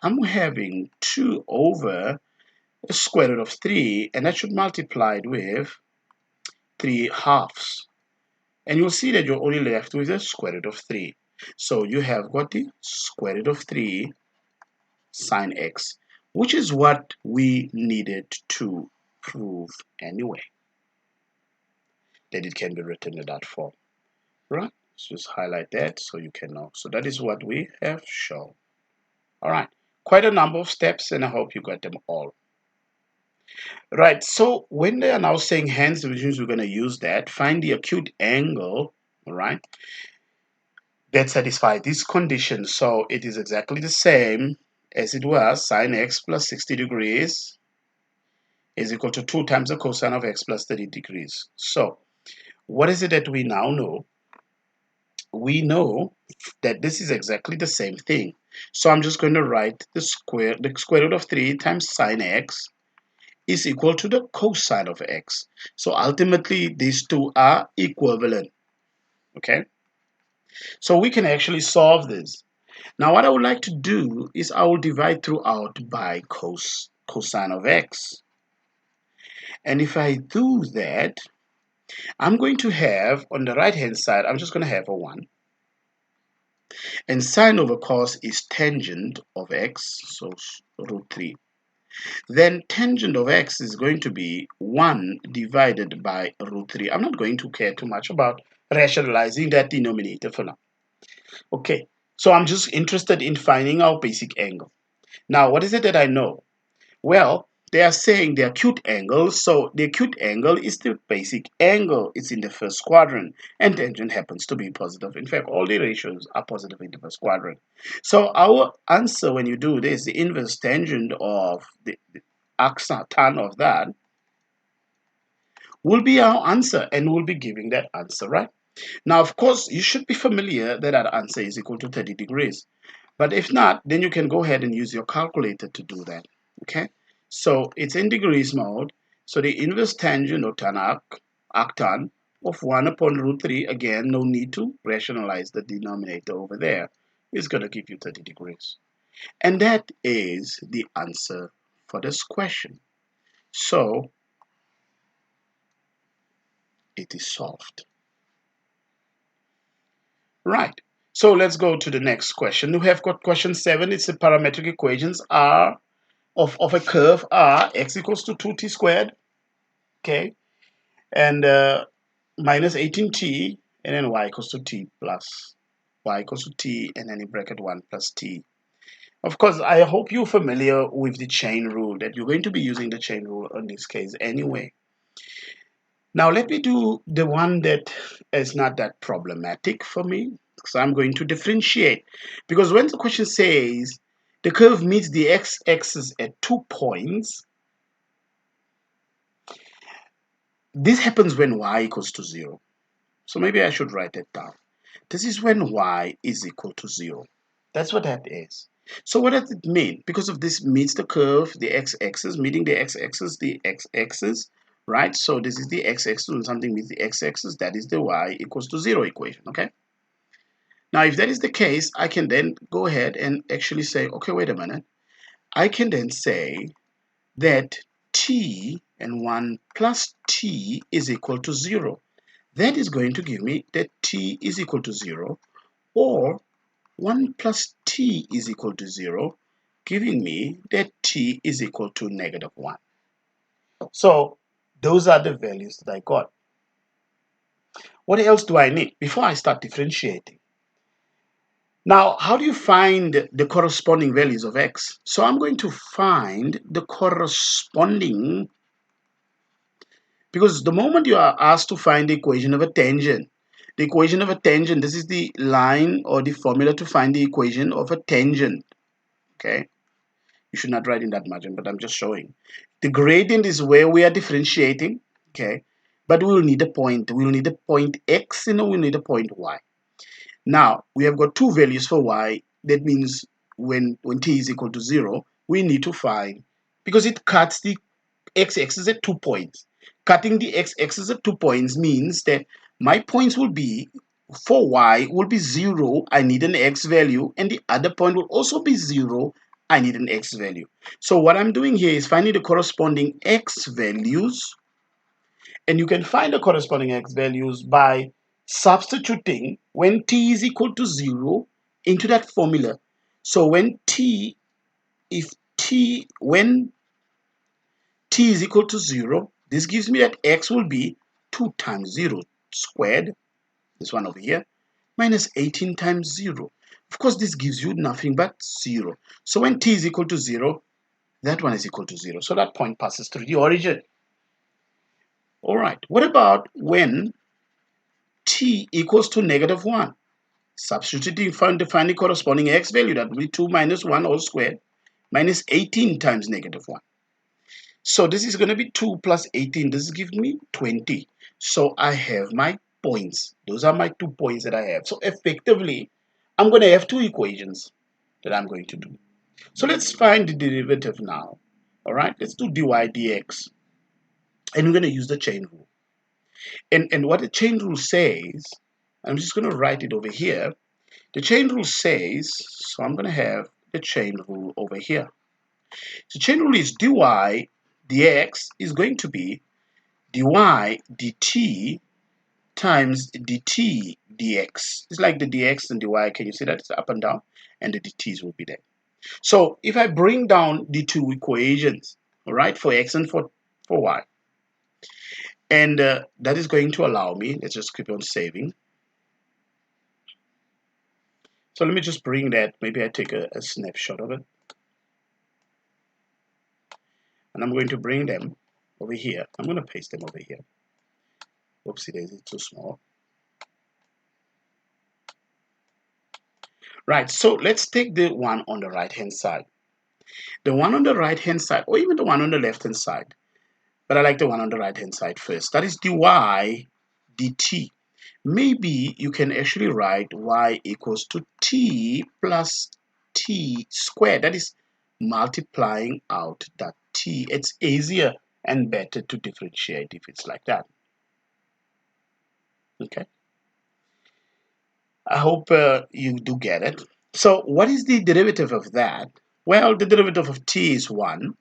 I'm having 2 over the square root of 3, and that should multiply it with 3 halves. And you'll see that you're only left with the square root of 3. So you have got the square root of 3 sine x, which is what we needed to prove anyway, that it can be written in that form. Right? Let's just highlight that so you can know. So that is what we have shown. All right. Quite a number of steps, and I hope you got them all. Right. So when they are now saying hence, which means we're going to use that, find the acute angle, all right, that satisfies this condition. So it is exactly the same as it was. Sine x plus 60 degrees is equal to 2 times the cosine of x plus 30 degrees. So what is it that we now know? We know that this is exactly the same thing. So I'm just going to write the square root of 3 times sine x is equal to the cosine of x. So ultimately these two are equivalent. Okay, so we can actually solve this. Now what I would like to do is I will divide throughout by cosine of x. And if I do that, I'm going to have on the right hand side, I'm just going to have a 1. And sine over cos is tangent of x, so root 3. Then tangent of x is going to be 1 divided by root 3. I'm not going to care too much about rationalizing that denominator for now. Okay, so I'm just interested in finding our basic angle. Now, what is it that I know? Well, they are saying the acute angle, so the acute angle is the basic angle. It's in the first quadrant, and tangent happens to be positive. In fact, all the ratios are positive in the first quadrant. So our answer when you do this, the inverse tangent of the arctan of that, will be our answer, and we'll be giving that answer, right? Now, of course, you should be familiar that that answer is equal to 30 degrees. But if not, then you can go ahead and use your calculator to do that. Okay, so it's in degrees mode. So the inverse tangent or arctan of 1 upon root 3, again, no need to rationalize the denominator over there, is going to give you 30 degrees. And that is the answer for this question. So it is solved. Right. So let's go to the next question. We have got question 7. It's the parametric equations R of a curve R, x equals to 2t squared, okay, and minus 18t, and then y equals to t plus y equals to t, and then in bracket 1 plus t. Of course, I hope you're familiar with the chain rule, that you're going to be using the chain rule in this case anyway. Now let me do the one that is not that problematic for me, because I'm going to differentiate. Because when the question says the curve meets the x-axis at 2 points, this happens when y equals to 0. So maybe I should write it down. This is when y is equal to 0. That's what that is. So what does it mean? Because of this meets the curve, the x-axis, meeting the x-axis, right? So this is the x-axis, when something meets the x-axis, that is the y equals to 0 equation, okay? Now, if that is the case, I can then go ahead and actually say, okay, wait a minute. I can then say that t and 1 plus t is equal to 0. That is going to give me that t is equal to 0, or 1 plus t is equal to 0, giving me that t is equal to negative 1. So those are the values that I got. What else do I need before I start differentiating? Now, how do you find the corresponding values of x? So I'm going to find the corresponding, because the moment you are asked to find the equation of a tangent, this is the line or the formula to find the equation of a tangent. Okay, you should not write in that margin, but I'm just showing. The gradient is where we are differentiating. Okay, but we'll need a point. We'll need a point x, and we'll need a point y. Now, we have got two values for y. That means when t is equal to 0, we need to find, because it cuts the x-axis at 2 points. Cutting the x-axis at 2 points means that my points will be, for y will be 0, I need an x value, and the other point will also be 0, I need an x value. So what I'm doing here is finding the corresponding x values, and you can find the corresponding x values by substituting when t is equal to 0 into that formula. So when t is equal to 0, this gives me that x will be 2 times 0 squared, this one over here, minus 18 times 0. Of course, this gives you nothing but 0. So when t is equal to 0, that one is equal to 0. So that point passes through the origin. All right, what about when t equals to negative 1? Substituting, find the corresponding x value, that will be 2 minus 1 all squared, minus 18 times negative 1. So this is going to be 2 plus 18. This is giving me 20. So I have my points. Those are my 2 points that I have. So effectively, I'm going to have 2 equations that I'm going to do. So let's find the derivative now. All right, let's do dy dx. And we're going to use the chain rule. And what the chain rule says, I'm just going to write it over here. The chain rule says, so I'm going to have the chain rule over here. So chain rule is dy dx is going to be dy dt times dt dx. It's like the dx and dy. Can you see that? It's up and down, and the dt's will be there. So if I bring down the two equations, all right, for x and for y, and that is going to allow me, let's just keep on saving. So let me just bring that, maybe I take a snapshot of it. And I'm going to bring them over here. I'm going to paste them over here. Oopsie daisy, too small. Right, so let's take the one on the right hand side. The one on the right hand side, or even the one on the left hand side. But I like the one on the right hand side first. That is dy dt. Maybe you can actually write y equals to t plus t squared. That is multiplying out that t. It's easier and better to differentiate if it's like that. Okay. I hope you do get it. So what is the derivative of that? Well, the derivative of t is 1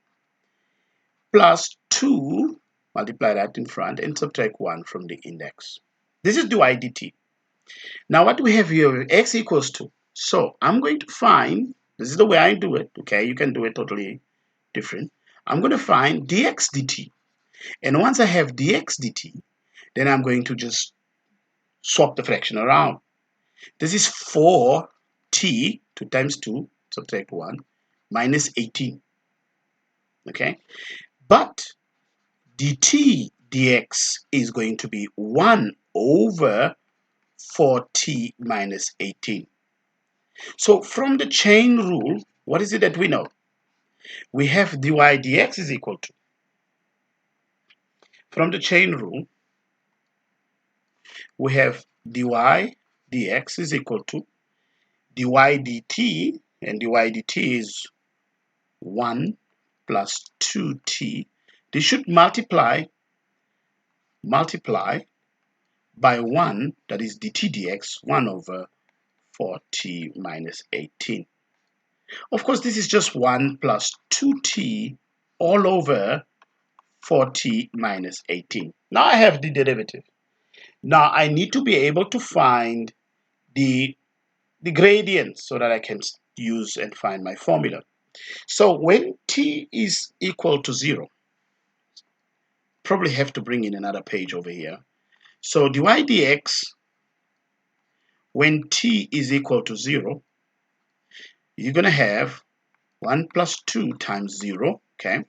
plus 2, multiply that in front and subtract 1 from the index. This is dy dt. Now what do we have here? X equals 2. So I'm going to find, this is the way I do it, okay? You can do it totally different. I'm going to find dx dt. And once I have dx dt, then I'm going to just swap the fraction around. This is 4t, 2 times 2, subtract 1, minus 18. Okay? But dt dx is going to be 1 over 4t minus 18. So from the chain rule, what is it that we know? We have dy dx is equal to, from the chain rule, we have dy dx is equal to dy dt, and dy dt is 1 plus 2t. This should multiply by 1, that is dt dx, 1 over 4t minus 18. Of course, this is just 1 plus 2t all over 4t minus 18. Now I have the derivative. Now I need to be able to find the gradient so that I can use and find my formula. So when t is equal to 0, probably have to bring in another page over here. So dy dx, when t is equal to 0, you're going to have 1 plus 2 times 0, okay,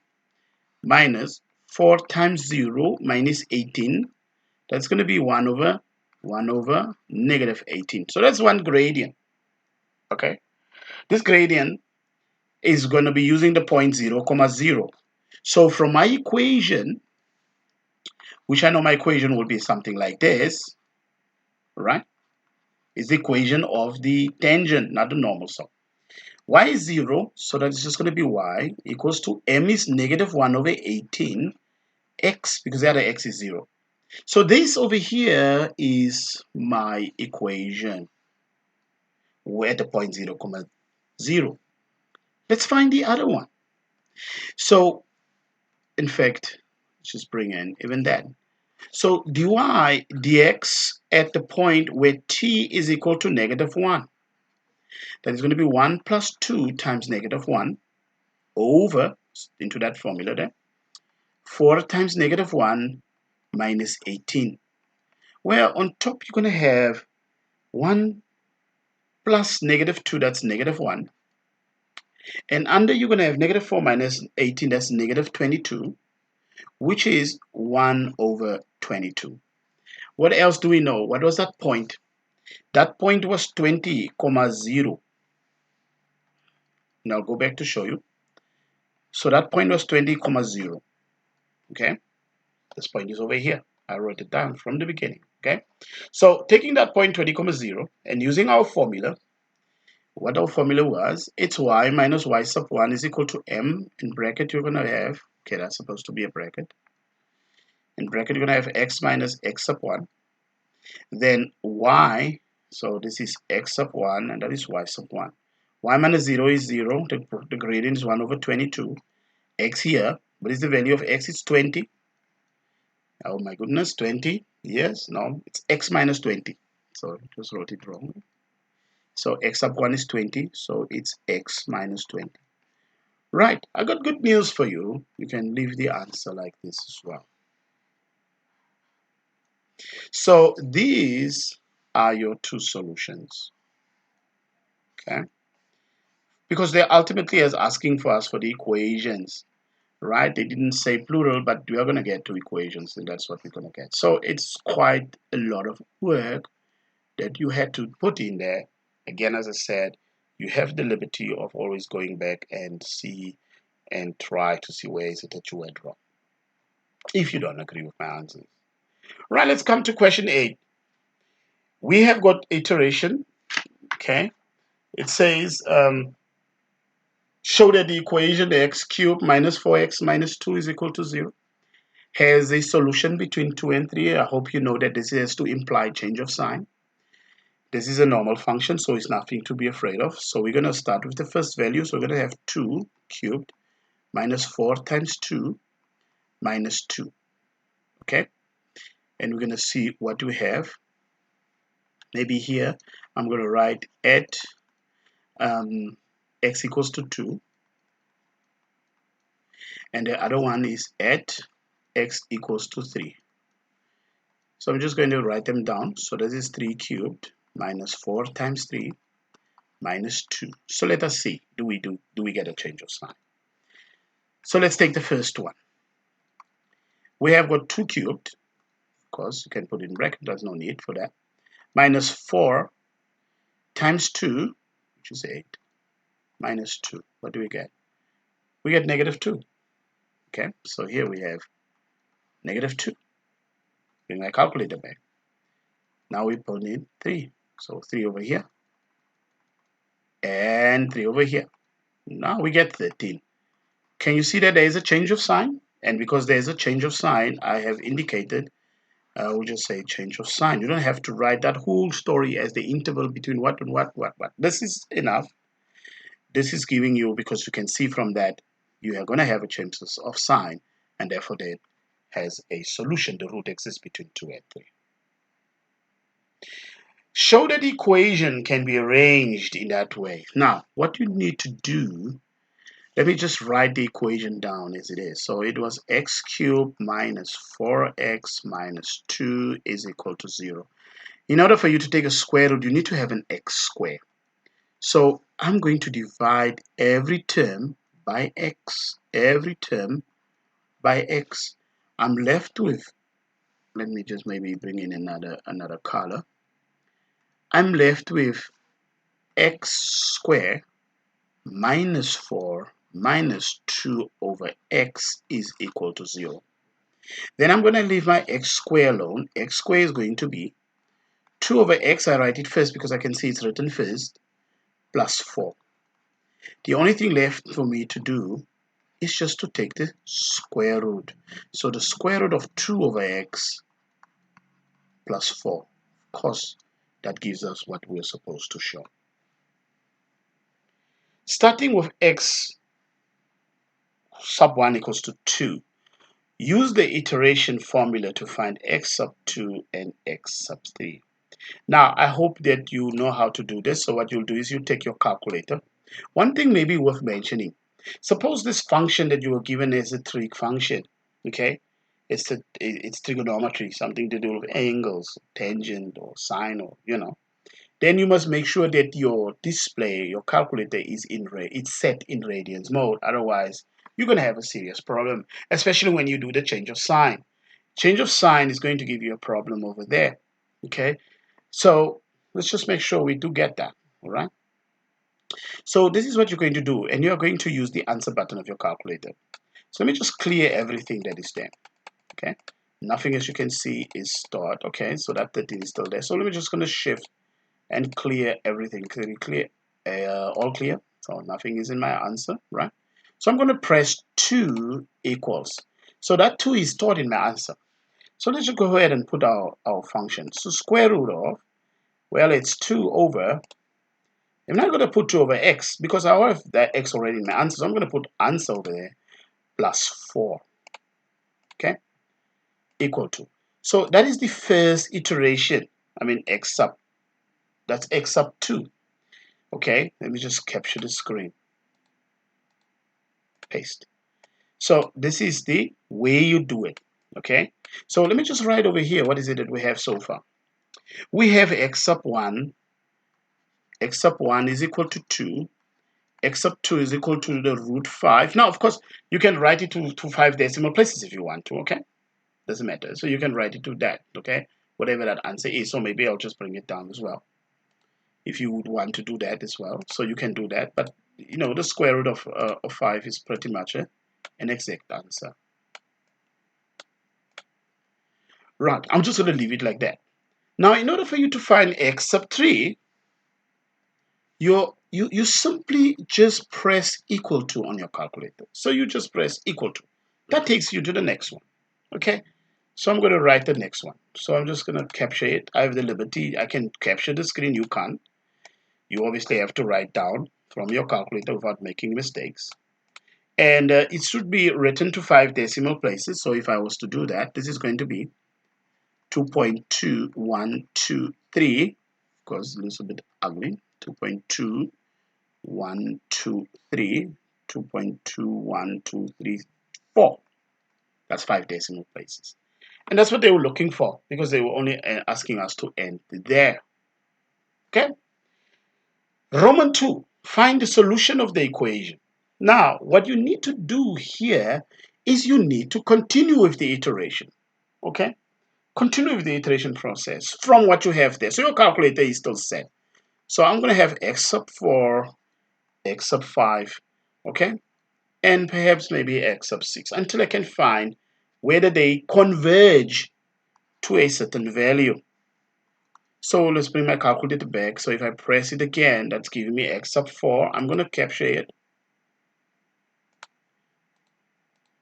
minus 4 times 0 minus 18. That's going to be 1 over negative 18. So that's one gradient, okay. This gradient is going to be using the point 0, 0. So from my equation, which I know my equation will be something like this, right? Is the equation of the tangent, not the normal. So y is 0, so that's just going to be y equals to m is negative 1 over 18 x, because the other x is 0. So this over here is my equation where the point 0, 0. Let's find the other one. So in fact, let's just bring in even that. So dy dx at the point where t is equal to negative 1. That is going to be 1 plus 2 times negative 1 over, into that formula there, 4 times negative 1 minus 18. Where on top you're going to have 1 plus negative 2, that's negative 1. And under you're going to have negative 4 minus 18, that's negative 22, which is 1 over 22. What else do we know? What was that point? That point was 20, 0. Now go back to show you. So that point was 20, 0. Okay? This point is over here. I wrote it down from the beginning. Okay? So taking that point 20, 0 and using our formula, what our formula was, it's y minus y sub 1 is equal to m. In bracket you're going to have, okay, that's supposed to be a bracket. In bracket you're going to have x minus x sub 1. Then y, so this is x sub 1 and that is y sub 1. Y minus 0 is 0. The gradient is 1 over 22. X here, what is the value of x? It's 20. Oh my goodness, 20. Yes, no, it's x minus 20. So I just wrote it wrong. So x sub 1 is 20, so it's x minus 20. Right, I got good news for you. You can leave the answer like this as well. So these are your two solutions. Okay? Because they're ultimately as asking for us for the equations, right? They didn't say plural, but we are going to get two equations, and that's what we're going to get. So it's quite a lot of work that you had to put in there. Again, as I said, you have the liberty of always going back and see and try to see where is it that you went wrong, if you don't agree with my answers. Right, let's come to question 8. We have got iteration, okay? It says, show that the equation x cubed minus 4x minus 2 is equal to 0 has a solution between 2 and 3. I hope you know that this has to imply change of sign. This is a normal function, so it's nothing to be afraid of. So we're going to start with the first value. So we're going to have 2 cubed minus 4 times 2 minus 2. Okay? And we're going to see what we have. Maybe here I'm going to write at x equals to 2. And the other one is at x equals to 3. So I'm just going to write them down. So this is 3 cubed minus 4 times 3 minus 2. So let us see, do we get a change of sign? So let's take the first one. We have got 2 cubed, of course you can put it in bracket, there's no need for that, minus 4 times 2, which is 8, minus 2. What do we get? We get negative 2. Okay, so here we have negative 2. Bring my calculator back. Now we put in 3. So 3 over here and 3 over here. Now we get 13. Can you see that there is a change of sign? And because there is a change of sign, I have indicated, we'll just say change of sign. You don't have to write that whole story as the interval between what and what. This is enough. This is giving you, because you can see from that, you are going to have a change of sign, and therefore that has a solution. The root exists between 2 and 3. Show that the equation can be arranged in that way. Now, what you need to do, let me just write the equation down as it is. So it was x cubed minus 4x minus 2 is equal to 0. In order for you to take a square root, you need to have an x square. So I'm going to divide every term by x. Every term by x. I'm left with, let me just maybe bring in another color. I'm left with x squared minus 4 minus 2 over x is equal to 0. Then I'm going to leave my x square alone. X square is going to be 2 over x, I write it first because I can see it's written first, plus 4. The only thing left for me to do is just to take the square root. So the square root of 2 over x plus 4. Of course, that gives us what we're supposed to show. Starting with x sub 1 equals to 2, use the iteration formula to find x sub 2 and x sub 3. Now, I hope that you know how to do this. So what you'll do is you take your calculator. One thing may be worth mentioning. Suppose this function that you were given is a trig function, okay? It's trigonometry, something to do with angles, tangent, or sine, or Then you must make sure that your display, your calculator, it's set in radians mode. Otherwise, you're gonna have a serious problem, especially when you do the change of sign. Change of sign is going to give you a problem over there, okay? So let's just make sure we do get that, all right? So this is what you're going to do, and you're going to use the answer button of your calculator. So let me just clear everything that is there, okay? Nothing, as you can see, is stored, okay? So that 13 is still there. So let me just gonna shift and clear everything, clear, all clear. So nothing is in my answer, right? So I'm gonna press 2 equals. So that 2 is stored in my answer. So let's just go ahead and put our function. So square root of, well, it's 2 over, I'm not going to put 2 over x because I have that x already in my answer. So I'm going to put answer over there plus 4, okay, equal to. So that is the first iteration. I mean, that's x sub 2. Okay, let me just capture the screen. Paste. So this is the way you do it, okay? So let me just write over here, what is it that we have so far? We have x sub 1. X sub 1 is equal to 2. X sub 2 is equal to the root 5. Now, of course, you can write it to 5 decimal places if you want to, okay? Doesn't matter. So you can write it to that, okay? Whatever that answer is. So maybe I'll just bring it down as well, if you would want to do that as well. So you can do that. But, the square root of 5 is pretty much an exact answer. Right. I'm just going to leave it like that. Now, in order for you to find x sub 3, you simply just press equal to on your calculator. So you just press equal to. That takes you to the next one. Okay, so I'm going to write the next one. So I'm just going to capture it. I have the liberty, I can capture the screen, you can't. You obviously have to write down from your calculator without making mistakes. And it should be written to 5 decimal places. So if I was to do that, this is going to be 2.2123, because it's a bit ugly. 2.2123, 2.21234. That's 5 decimal places. And that's what they were looking for, because they were only asking us to end there. Okay? Roman 2, find the solution of the equation. Now, what you need to do here is you need to continue with the iteration. Okay? Continue with the iteration process from what you have there. So your calculator is still set. So I'm going to have x sub 4, x sub 5, okay? And perhaps maybe x sub 6 until I can find whether they converge to a certain value. So let's bring my calculator back. So if I press it again, that's giving me x sub 4. I'm going to capture it.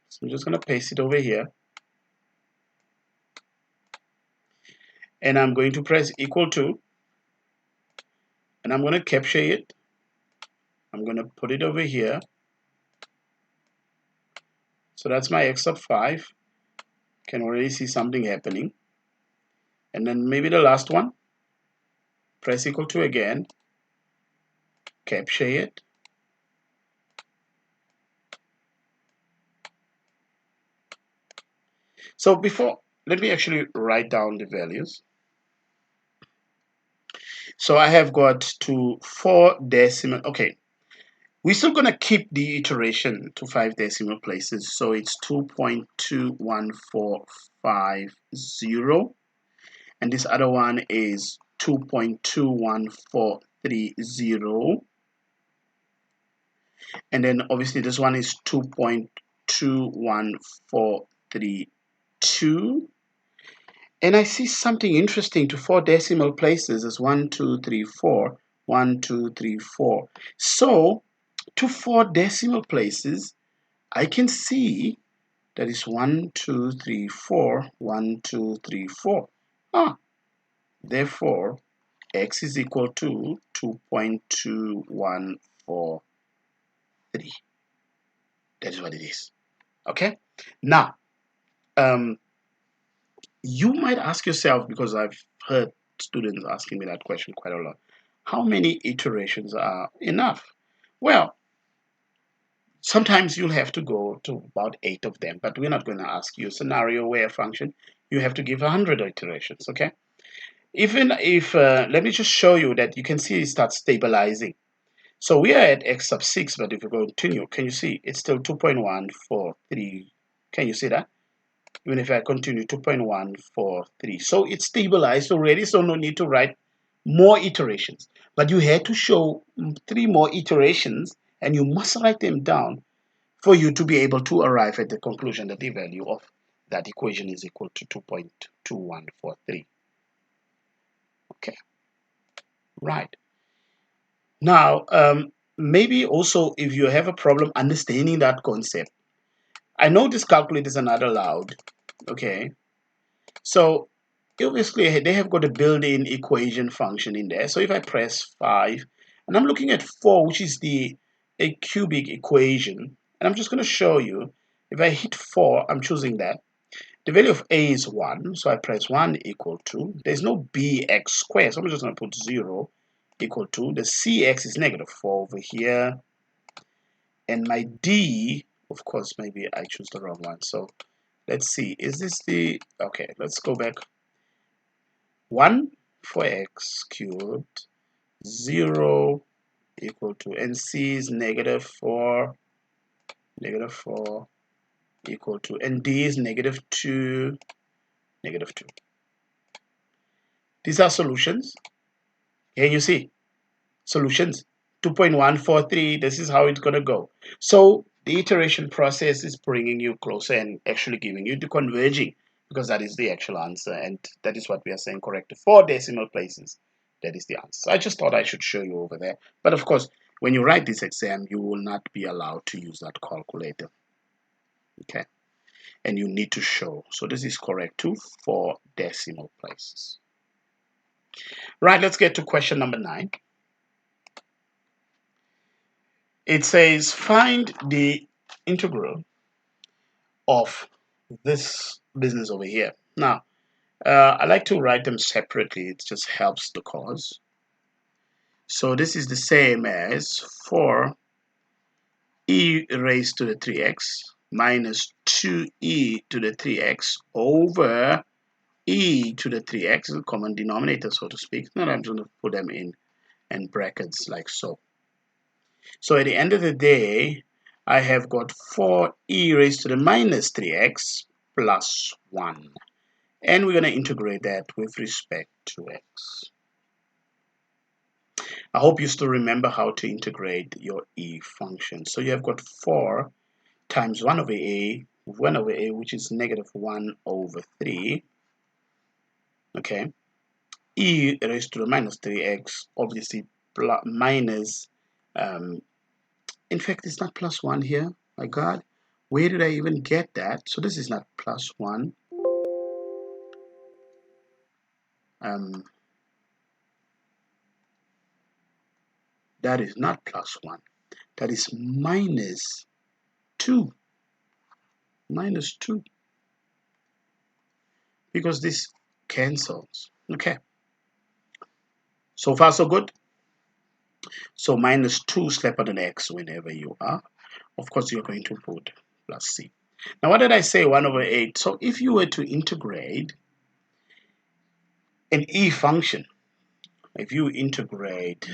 So I'm just going to paste it over here. And I'm going to press equal to. And I'm going to capture it. I'm going to put it over here. So that's my x sub 5. Can already see something happening. And then maybe the last one. Press equal to again. Capture it. So let me actually write down the values. So I have got to 4 decimal. Okay, we're still going to keep the iteration to 5 decimal places. So it's 2.21450. And this other one is 2.21430. And then obviously this one is 2.21432. 2. And I see something interesting to 4 decimal places as 1, 2, 3, 4. 1, 2, 3, 4. So to 4 decimal places, I can see that is 1, 2, 3, 4. 1, 2, 3, 4. Therefore, x is equal to 2.2143. That is what it is. Okay? Now, you might ask yourself, because I've heard students asking me that question quite a lot, how many iterations are enough? Well, sometimes you'll have to go to about 8 of them, but we're not going to ask you a scenario where a function you have to give 100 iterations, okay? Even if, let me just show you that you can see it starts stabilizing. So we are at x sub 6, but if you continue, can you see it's still 2.143? Can you see that? Even if I continue, 2.143. So it's stabilized already, so no need to write more iterations. But you had to show 3 more iterations, and you must write them down for you to be able to arrive at the conclusion that the value of that equation is equal to 2.2143. Okay, right. Now, maybe also if you have a problem understanding that concept, I know this calculators are not allowed, okay? So obviously they have got a built-in equation function in there. So if I press 5, and I'm looking at 4, which is a cubic equation, and I'm just going to show you, if I hit 4, I'm choosing that. The value of a is 1, so I press 1 equal to, there's no bx squared, so I'm just going to put 0 equal to, the cx is negative 4 over here, and my d, of course, maybe I choose the wrong one, so let's see, is this the, okay, let's go back, 1 for x cubed, 0 equal to, and c is negative 4 equal to, and d is negative 2, negative 2. These are solutions. Here you see solutions 2.143. This is how it's going to go. So the iteration process is bringing you closer and actually giving you the converging, because that is the actual answer, and that is what we are saying correct. 4 decimal places, that is the answer. So I just thought I should show you over there. But of course, when you write this exam, you will not be allowed to use that calculator. Okay, and you need to show. So this is correct to 4 decimal places. Right, let's get to question number 9. It says find the integral of this business over here. Now, I like to write them separately. It just helps the cause. So this is the same as 4e raised to the 3x minus 2e to the 3x over e to the 3x, is a common denominator, so to speak. Now I'm going to put them in brackets like so. So at the end of the day, I have got 4e raised to the minus 3x plus 1. And we're going to integrate that with respect to x. I hope you still remember how to integrate your e function. So you have got 4 times 1 over a, which is negative 1 over 3. Okay. E raised to the minus 3x, obviously minus, in fact, it's not plus 1 here. My God, where did I even get that? So this is not plus 1. That is not plus 1. That is minus 2. Minus 2. Because this cancels. Okay. So far, so good. So minus 2, slap on an x whenever you are. Of course, you're going to put plus c. Now, what did I say? 1 over 8. So if you were to integrate an e function, if you integrate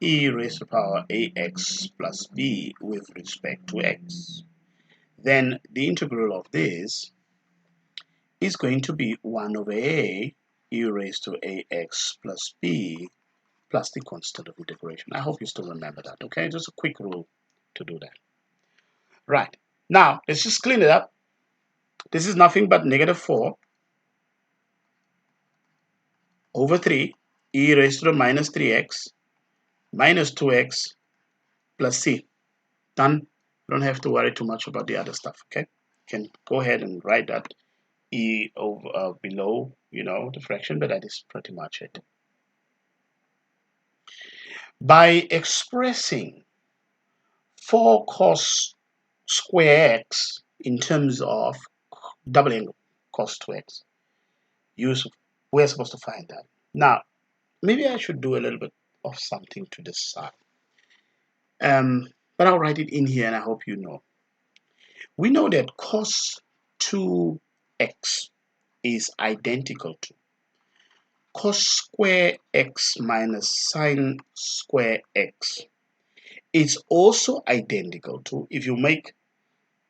e raised to the power ax plus b with respect to x, then the integral of this is going to be 1 over a e raised to ax plus b plus the constant of integration. I hope you still remember that, okay? Just a quick rule to do that. Right. Now, let's just clean it up. This is nothing but negative 4 over 3 e raised to the minus 3x minus 2x plus c. Done. Don't have to worry too much about the other stuff, okay? Can go ahead and write that e over below, the fraction, but that is pretty much it. By expressing 4 cos square x in terms of double angle cos 2x, we're supposed to find that. Now, maybe I should do a little bit of something to this side. But I'll write it in here and I hope you know. We know that cos 2x is identical to cos square x minus sine square x. It's also identical to, if you make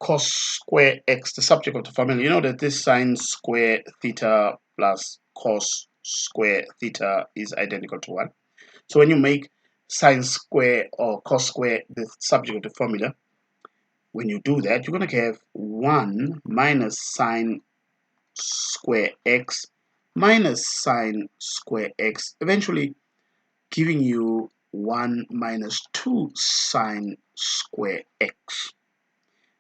cos square x the subject of the formula, you know that this sine square theta plus cos square theta is identical to 1. So when you make sine square or cos square the subject of the formula, when you do that, you're going to have 1 minus sine square x minus sine square x, eventually giving you 1 minus 2 sine square x.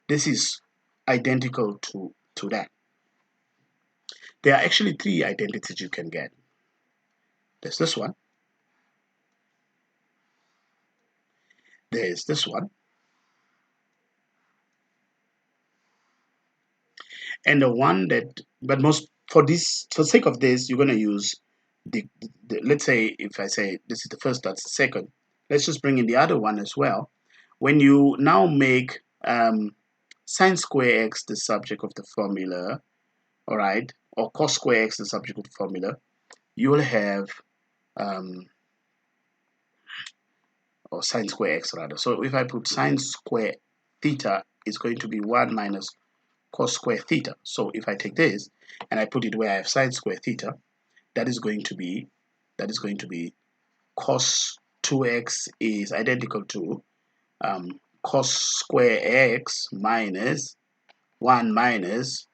This is identical to that. There are actually 3 identities you can get. There's this one. There's this one. And the one that, but most, for the sake of this, you're going to use the, let's say, if I say this is the first, that's the second, let's just bring in the other one as well. When you now make sine square x the subject of the formula, all right, or cos square x the subject of the formula, you will have or sine square x rather. So if I put sine square theta, is going to be 1 minus cos square theta. So if I take this and I put it where I have sine square theta, that is going to be cos 2x is identical to cos square x minus 1 minus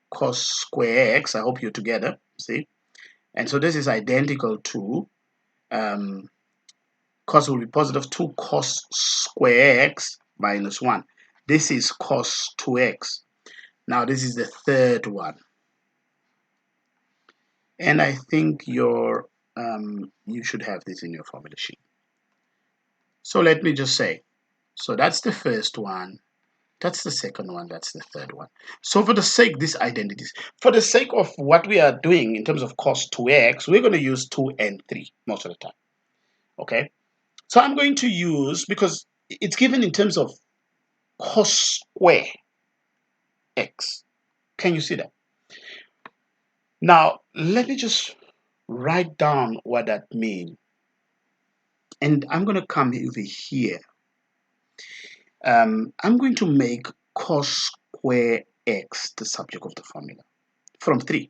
cos square x. I hope you're together, see? And so this is identical to cos will be positive 2 cos square x minus 1. This is cos 2x. Now this is the third one. And I think you should have this in your formula sheet. So let me just say, so that's the first one, that's the second one, that's the third one. So for the sake, these identities, for the sake of what we are doing in terms of cos 2x, we're going to use 2 and 3 most of the time. Okay, so I'm going to use, because it's given in terms of cos square x. Can you see that? Now, let me just write down what that means. And I'm going to come over here. I'm going to make cos square x the subject of the formula from 3.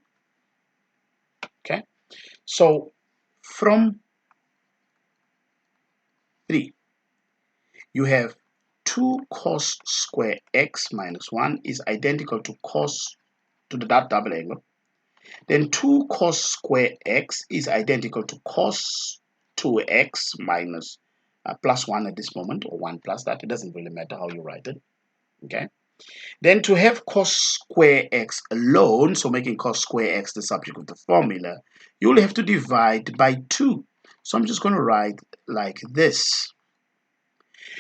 Okay, so from 3, you have 2 cos square x minus 1 is identical to cos to that double angle. Then 2 cos square x is identical to cos 2x minus plus 1 at this moment, or 1 plus that. It doesn't really matter how you write it. Okay. Then to have cos square x alone, so making cos square x the subject of the formula, you'll have to divide by 2. So I'm just going to write like this.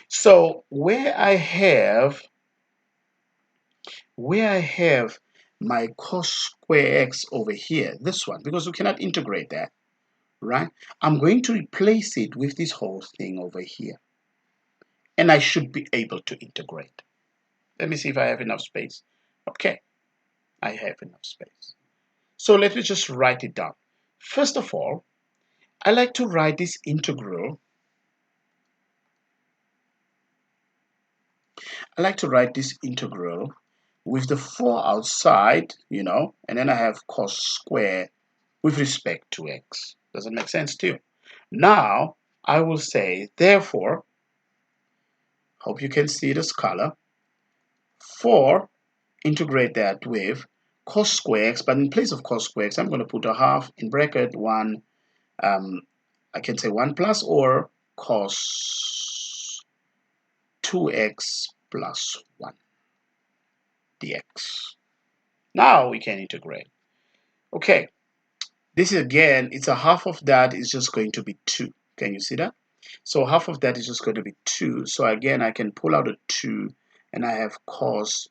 So where I have my cos square x over here, this one, because we cannot integrate that, right? I'm going to replace it with this whole thing over here. And I should be able to integrate. Let me see if I have enough space. Okay, I have enough space. So let me just write it down. First of all, I like to write this integral. I like to write this integral with the 4 outside, and then I have cos square with respect to x. Does it make sense to you? Now, I will say, therefore, hope you can see this color, 4, integrate that with cos square x, but in place of cos square x, I'm going to put a half in bracket 1. I can say 1 plus or cos 2x plus 1 dx. Now we can integrate. Okay, this is again, it's a half of that is just going to be 2. Can you see that? So half of that is just going to be 2. So again, I can pull out a 2 and I have cos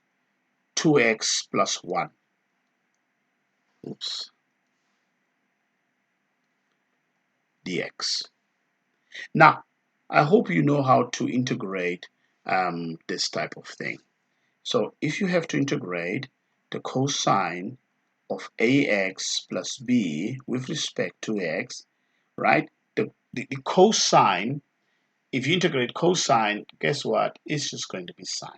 2x plus 1. Oops. Dx. Now, I hope you know how to integrate this type of thing. So if you have to integrate the cosine of ax plus b with respect to x, right? The cosine, if you integrate cosine, guess what? It's just going to be sine.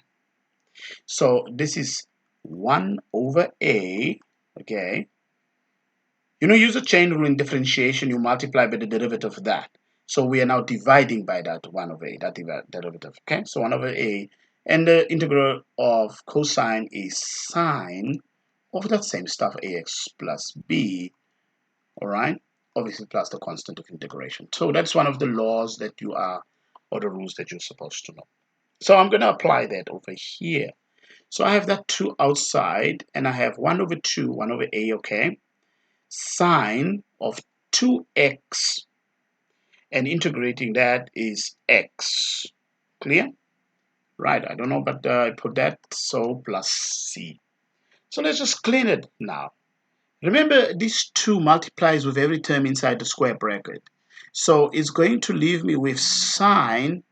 So this is 1 over a, okay? Use a chain rule in differentiation, you multiply by the derivative of that. So we are now dividing by that 1 over a, that derivative, okay? So 1 over a, and the integral of cosine is sine of that same stuff, ax plus b, all right? Obviously plus the constant of integration. So that's one of the laws that you are, or the rules that you're supposed to know. So I'm going to apply that over here. So I have that 2 outside, and I have 1 over 2, 1 over a, okay? Sine of 2x, and integrating that is x. Clear? Right, I don't know, but I put that, so plus c. So let's just clean it now. Remember, this 2 multiplies with every term inside the square bracket. So it's going to leave me with sine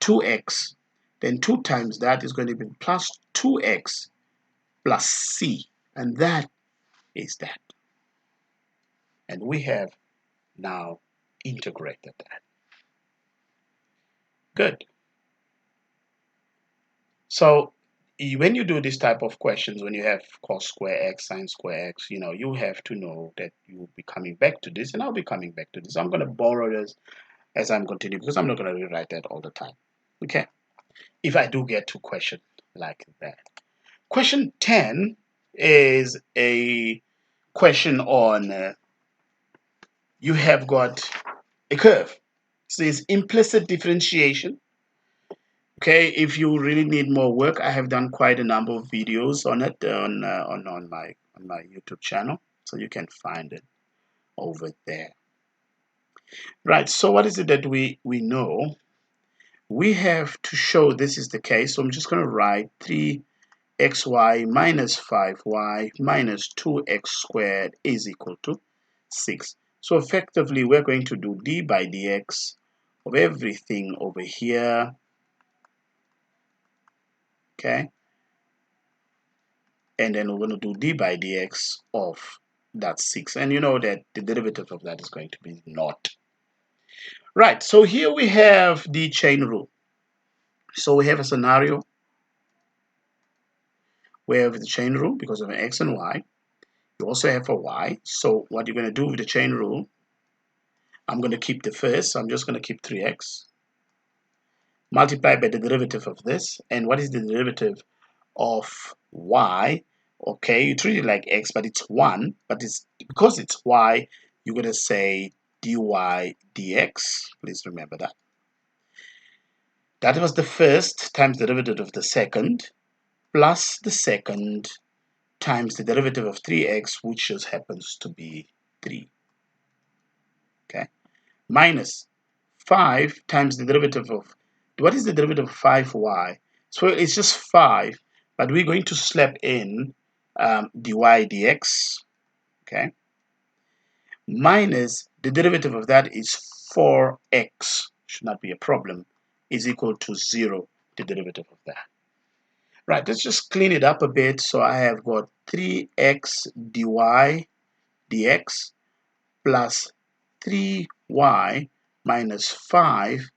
2x. Then 2 times that is going to be plus 2x plus c. And that is that. And we have now integrated that. Good. So when you do this type of questions, when you have cos square x, sine square x, you have to know that you'll be coming back to this, and I'll be coming back to this. I'm going to borrow this as I'm continuing because I'm not going to rewrite that all the time. Okay. If I do get to question like that. Question 10 is a question on you have got a curve. It says implicit differentiation. Okay, if you really need more work, I have done quite a number of videos on it on my YouTube channel, so you can find it over there. Right. So what is it that we know? We have to show this is the case. So I'm just going to write 3xy minus 5y minus 2x squared is equal to 6. So effectively, we're going to do d by dx of everything over here. Okay. And then we're going to do d by dx of that 6. And you know that the derivative of that is going to be naught. Right, so here we have the chain rule. So we have a scenario where with the chain rule, because of an x and y, you also have a y. So what you're going to do with the chain rule, I'm going to keep the first, so I'm just going to keep 3x. Multiply by the derivative of this. And what is the derivative of y? Okay, you treat it like x, but it's 1. But it's because it's y, you're going to say dy dx. Please remember that. That was the first times the derivative of the second, plus the second times the derivative of 3x, which just happens to be 3. Okay, minus 5 times the derivative of, what is the derivative of 5y? So it's just 5, but we're going to slap in dy dx, okay, minus the derivative of that is 4x, should not be a problem, is equal to 0, the derivative of that. Right, let's just clean it up a bit. So I have got 3x dy dx plus 3y minus 5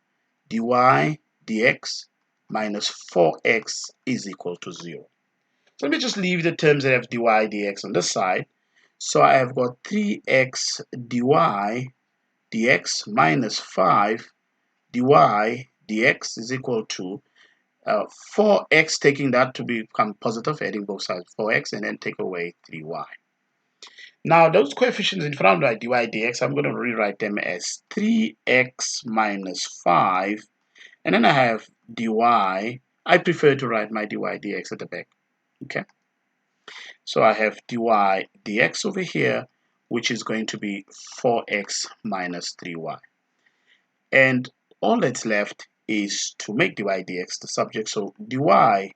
dy dx minus 4x is equal to 0. So let me just leave the terms that have dy dx on this side. So I have got 3x dy dx minus 5 dy dx is equal to 4x, taking that to become positive, adding both sides 4x, and then take away 3y. Now, those coefficients in front of my dy dx, I'm going to rewrite them as 3x minus 5, and then I have dy. I prefer to write my dy dx at the back. Okay, so I have dy dx over here, which is going to be 4x minus 3y. And all that's left is to make dy dx the subject. So dy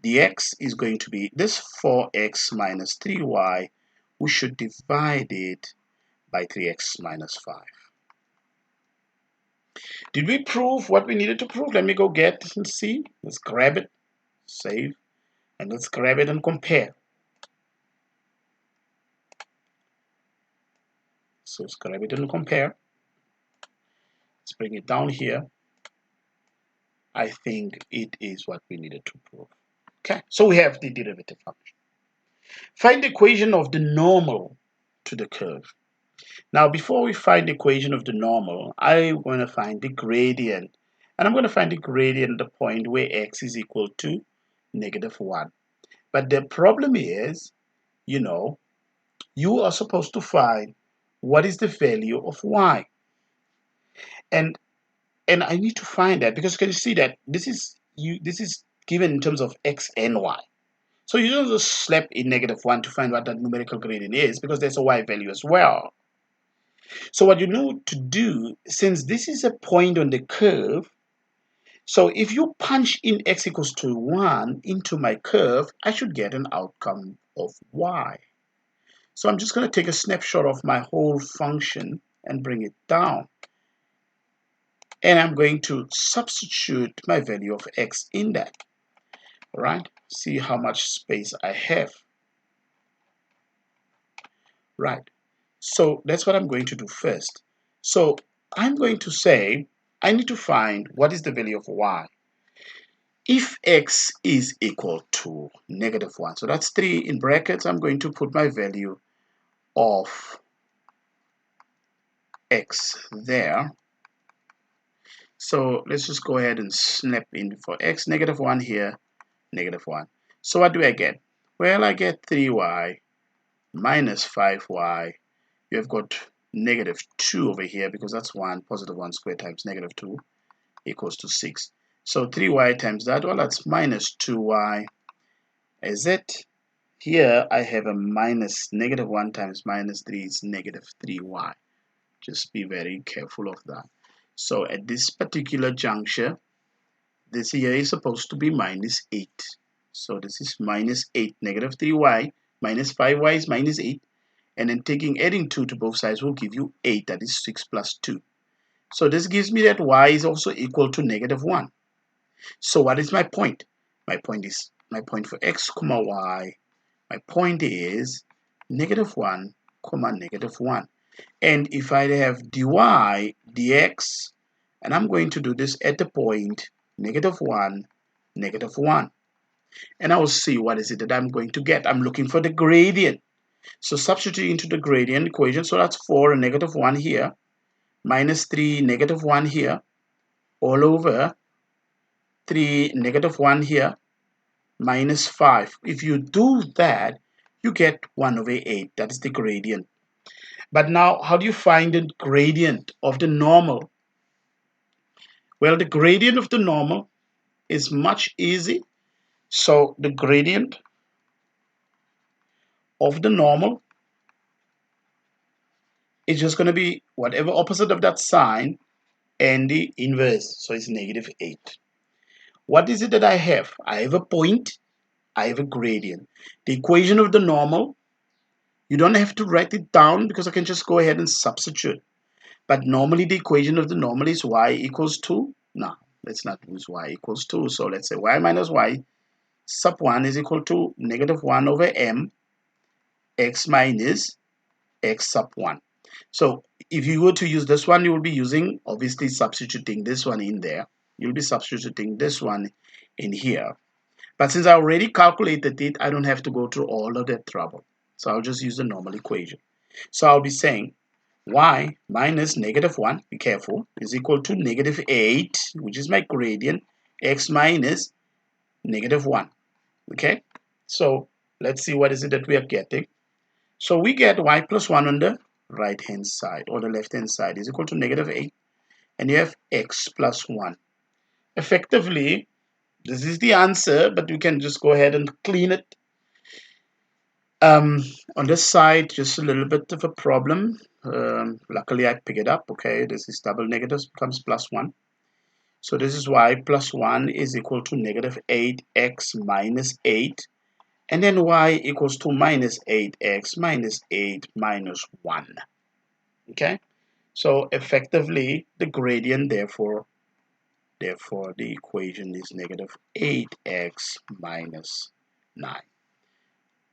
dx is going to be this 4x minus 3y. We should divide it by 3x minus 5. Did we prove what we needed to prove? Let me go get and see. Let's grab it, save, and let's grab it and compare. So let's grab it and compare. Let's bring it down here. I think it is what we needed to prove. Okay, so we have the derivative function. Find the equation of the normal to the curve. Now, before we find the equation of the normal, I'm going to find the gradient. And I'm going to find the gradient at the point where x is equal to -1. But the problem is, you are supposed to find what is the value of y. And I need to find that because can you see that this is given in terms of x and y. So you don't just slap in -1 to find what that numerical gradient is because there's a y value as well. So what you need to do, since this is a point on the curve, so if you punch in x equals to 1 into my curve, I should get an outcome of y. So I'm just going to take a snapshot of my whole function and bring it down. And I'm going to substitute my value of x in that. All right, see how much space I have. Right, so that's what I'm going to do first. So I'm going to say I need to find what is the value of y. If x is equal to -1, so that's 3 in brackets, I'm going to put my value of x there. So let's just go ahead and snap in for x, -1 here, -1. So what do I get? Well, I get 3y minus 5y. You have got -2 over here because that's 1, +1 squared times -2 equals to 6. So 3y times that, well, that's minus 2y. Is it? Here I have a minus -1 times -3 is -3y. Just be very careful of that. So at this particular juncture, this here is supposed to be -8. So this is -8, -3y, minus 5y is -8. And then adding 2 to both sides will give you 8, that is 6 plus 2. So this gives me that y is also equal to -1. So what is my point? My point for x comma y, my point is -1 comma -1. And if I have dy dx, and I'm going to do this at the point -1, -1. And I will see what is it that I'm going to get. I'm looking for the gradient. So substitute into the gradient equation. So that's 4 and -1 here, -3, -1 here, all over 3, -1 here, minus 5. If you do that, you get 1 over 8. That is the gradient. But now, how do you find the gradient of the normal? Well, the gradient of the normal is much easy. So the gradient of the normal is just going to be whatever opposite of that sign and the inverse. So it's -8. What is it that I have? I have a point, I have a gradient. The equation of the normal, you don't have to write it down because I can just go ahead and substitute. But normally the equation of the normal is y equals to, no, let's not use y equals to. So let's say y minus y sub 1 is equal to -1 over m x minus x sub 1. So if you were to use this one, you will be using, obviously, substituting this one in there. You'll be substituting this one in here. But since I already calculated it, I don't have to go through all of that trouble. So I'll just use the normal equation. So I'll be saying y minus -1, be careful, is equal to -8, which is my gradient, x minus -1. Okay, so let's see what is it that we are getting. So we get y plus 1 on the right hand side, or the left hand side, is equal to -8, and you have x plus 1. Effectively, this is the answer, but we can just go ahead and clean it. On this side, just a little bit of a problem. Luckily, I pick it up. Okay, this is double negatives becomes plus 1. So this is y plus 1 is equal to -8x minus 8. And then y equals to -8x minus 8 minus 1. Okay, so effectively the gradient, therefore the equation is -8x minus 9.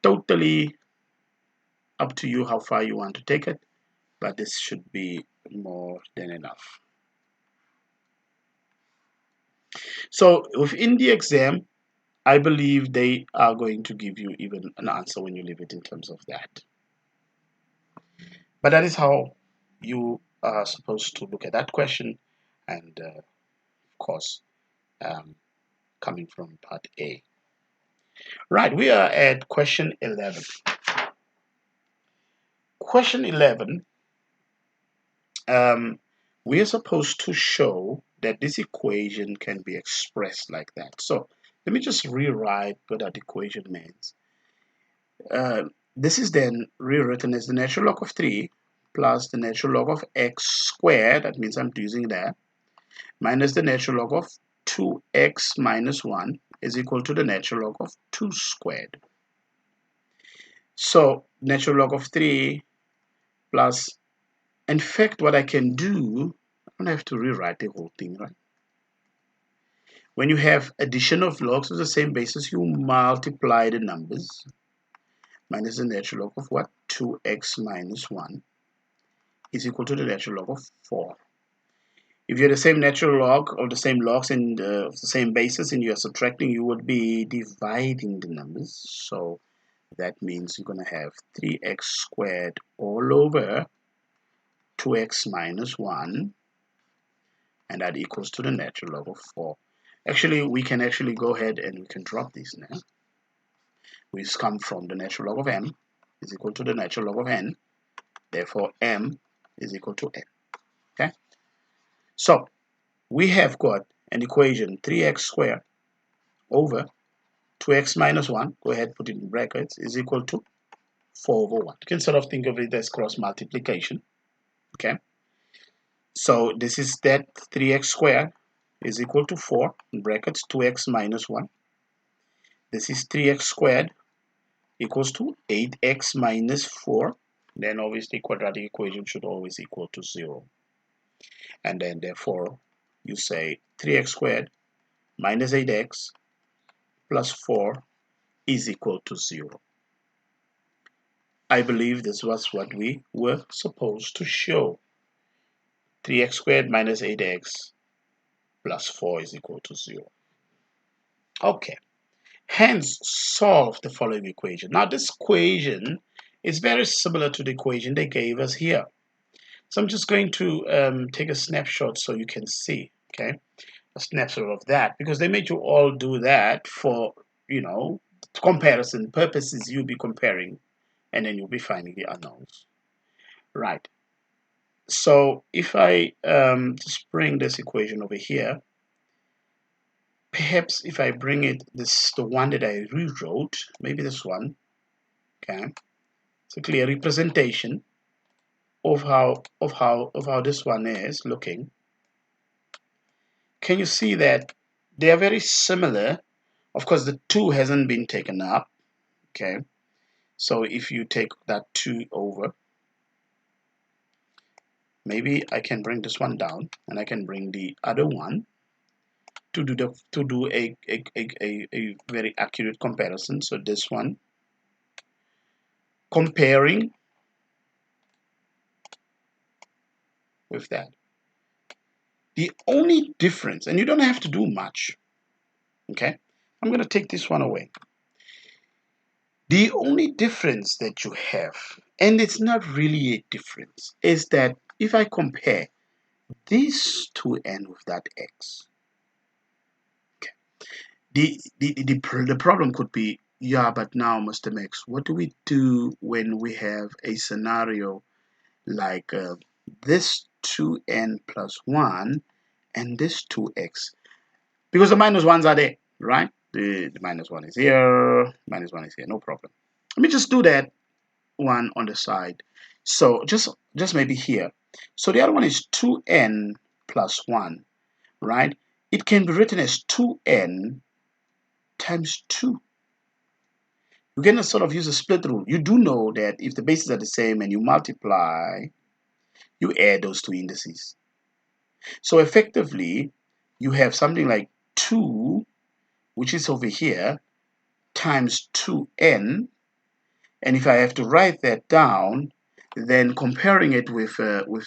Totally up to you how far you want to take it, but this should be more than enough. So within the exam, I believe they are going to give you even an answer when you leave it in terms of that. But that is how you are supposed to look at that question, and of course, coming from part A. Right, we are at question 11. Question 11, we are supposed to show that this equation can be expressed like that. So let me just rewrite what that equation means. This is then rewritten as the natural log of 3 plus the natural log of x squared, that means I'm using that, minus the natural log of 2x minus 1 is equal to the natural log of 2 squared. So natural log of 3 plus, in fact, what I can do, I don't have to rewrite the whole thing, right? When you have addition of logs of the same basis, you multiply the numbers minus the natural log of what? 2x minus 1 is equal to the natural log of 4. If you're the same natural log of the same logs and of the same basis and you're subtracting, you would be dividing the numbers. So that means you're going to have 3x squared all over 2x minus 1, and that equals to the natural log of 4. Actually, we can actually go ahead and we can drop these now. We come from the natural log of m is equal to the natural log of n. Therefore, m is equal to n. Okay? So we have got an equation 3x squared over 2x minus 1, go ahead, put it in brackets, is equal to 4 over 1. You can sort of think of it as cross multiplication. Okay? So this is that 3x squared is equal to 4, in brackets 2x minus 1. This is 3x squared equals to 8x minus 4. Then obviously quadratic equation should always equal to 0. And then therefore you say 3x squared minus 8x plus 4 is equal to 0. I believe this was what we were supposed to show. 3x squared minus 8x plus 4 is equal to 0. Okay, hence solve the following equation. Now this equation is very similar to the equation they gave us here. So I'm just going to take a snapshot so you can see, okay, a snapshot of that, because they made you all do that for, you know, comparison purposes. You'll be comparing and then you'll be finding the unknowns. Right. So if I just bring this equation over here, perhaps if I bring it, this the one that I rewrote, maybe this one, okay, it's a clear representation of how this one is looking. Can you see that they are very similar? Of course, the 2 hasn't been taken up, okay. So if you take that 2 over, maybe I can bring this one down and I can bring the other one to do a very accurate comparison. So this one comparing with that. The only difference, and you don't have to do much, okay, I'm going to take this one away. The only difference that you have, and it's not really a difference, is that if I compare these two n with that x, the problem could be, yeah, but now, Mr. Max, what do we do when we have a scenario like this 2n plus 1 and this 2x? Because the minus 1s are there, right? The minus 1 is here, minus 1 is here, no problem. Let me just do that one on the side. So just maybe here. So the other one is 2n plus 1, right? It can be written as 2n times 2. You can sort of use a split rule. You do know that if the bases are the same and you multiply, you add those two indices. So effectively, you have something like 2, which is over here, times 2n. And if I have to write that down, then comparing it with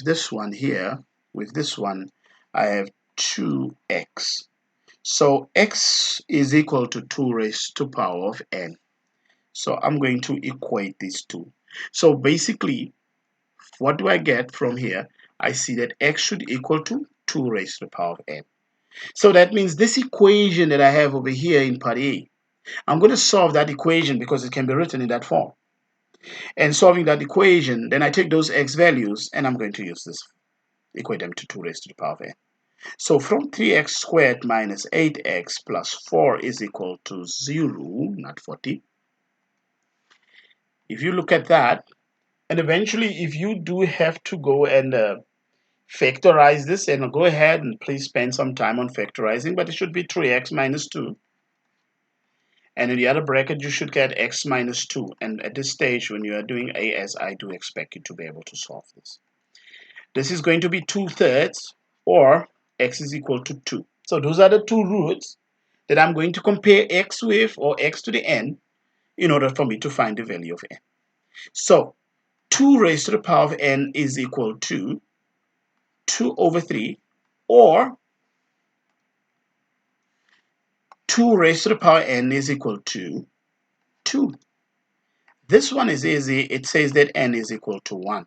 this one here, with this one, I have 2x. So x is equal to 2 raised to the power of n. So I'm going to equate these two. So basically, what do I get from here? I see that x should equal to 2 raised to the power of n. So that means this equation that I have over here in part A, I'm going to solve that equation because it can be written in that form. And solving that equation, then I take those x values and I'm going to use this, equate them to 2 raised to the power of n. So from 3x squared minus 8x plus 4 is equal to 0, not 40. If you look at that, and eventually if you do have to go and factorize this, and go ahead and please spend some time on factorizing, but it should be 3x minus 2. And in the other bracket, you should get x minus 2. And at this stage, when you are doing AS, I do expect you to be able to solve this. This is going to be 2/3, or x is equal to 2. So those are the two roots that I'm going to compare x with, or x to the n, in order for me to find the value of n. So 2 raised to the power of n is equal to 2 over 3, or 2 raised to the power n is equal to 2. This one is easy. It says that n is equal to 1.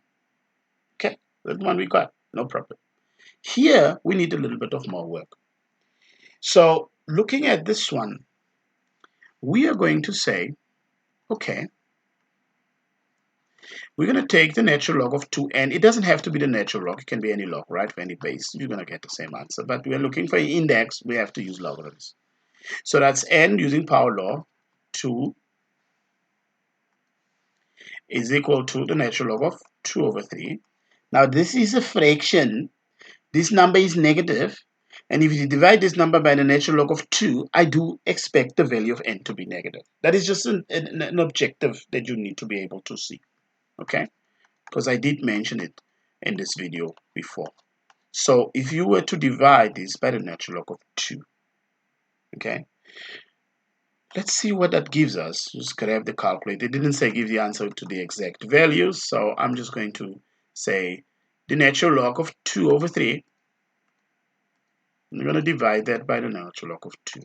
Okay, that one we got, no problem. Here, we need a little bit of more work. So looking at this one, we are going to say, okay, we're going to take the natural log of 2, and it doesn't have to be the natural log. It can be any log, right? For any base, you're going to get the same answer. But we're looking for an index. We have to use logarithms. So that's n using power law. 2 is equal to the natural log of 2 over 3. Now this is a fraction. This number is negative. And if you divide this number by the natural log of 2, I do expect the value of n to be negative. That is just an objective that you need to be able to see. Okay? Because I did mention it in this video before. So if you were to divide this by the natural log of 2, okay, let's see what that gives us. Just grab the calculator. It didn't say give the answer to the exact values, so I'm just going to say the natural log of 2 over 3. I'm going to divide that by the natural log of 2.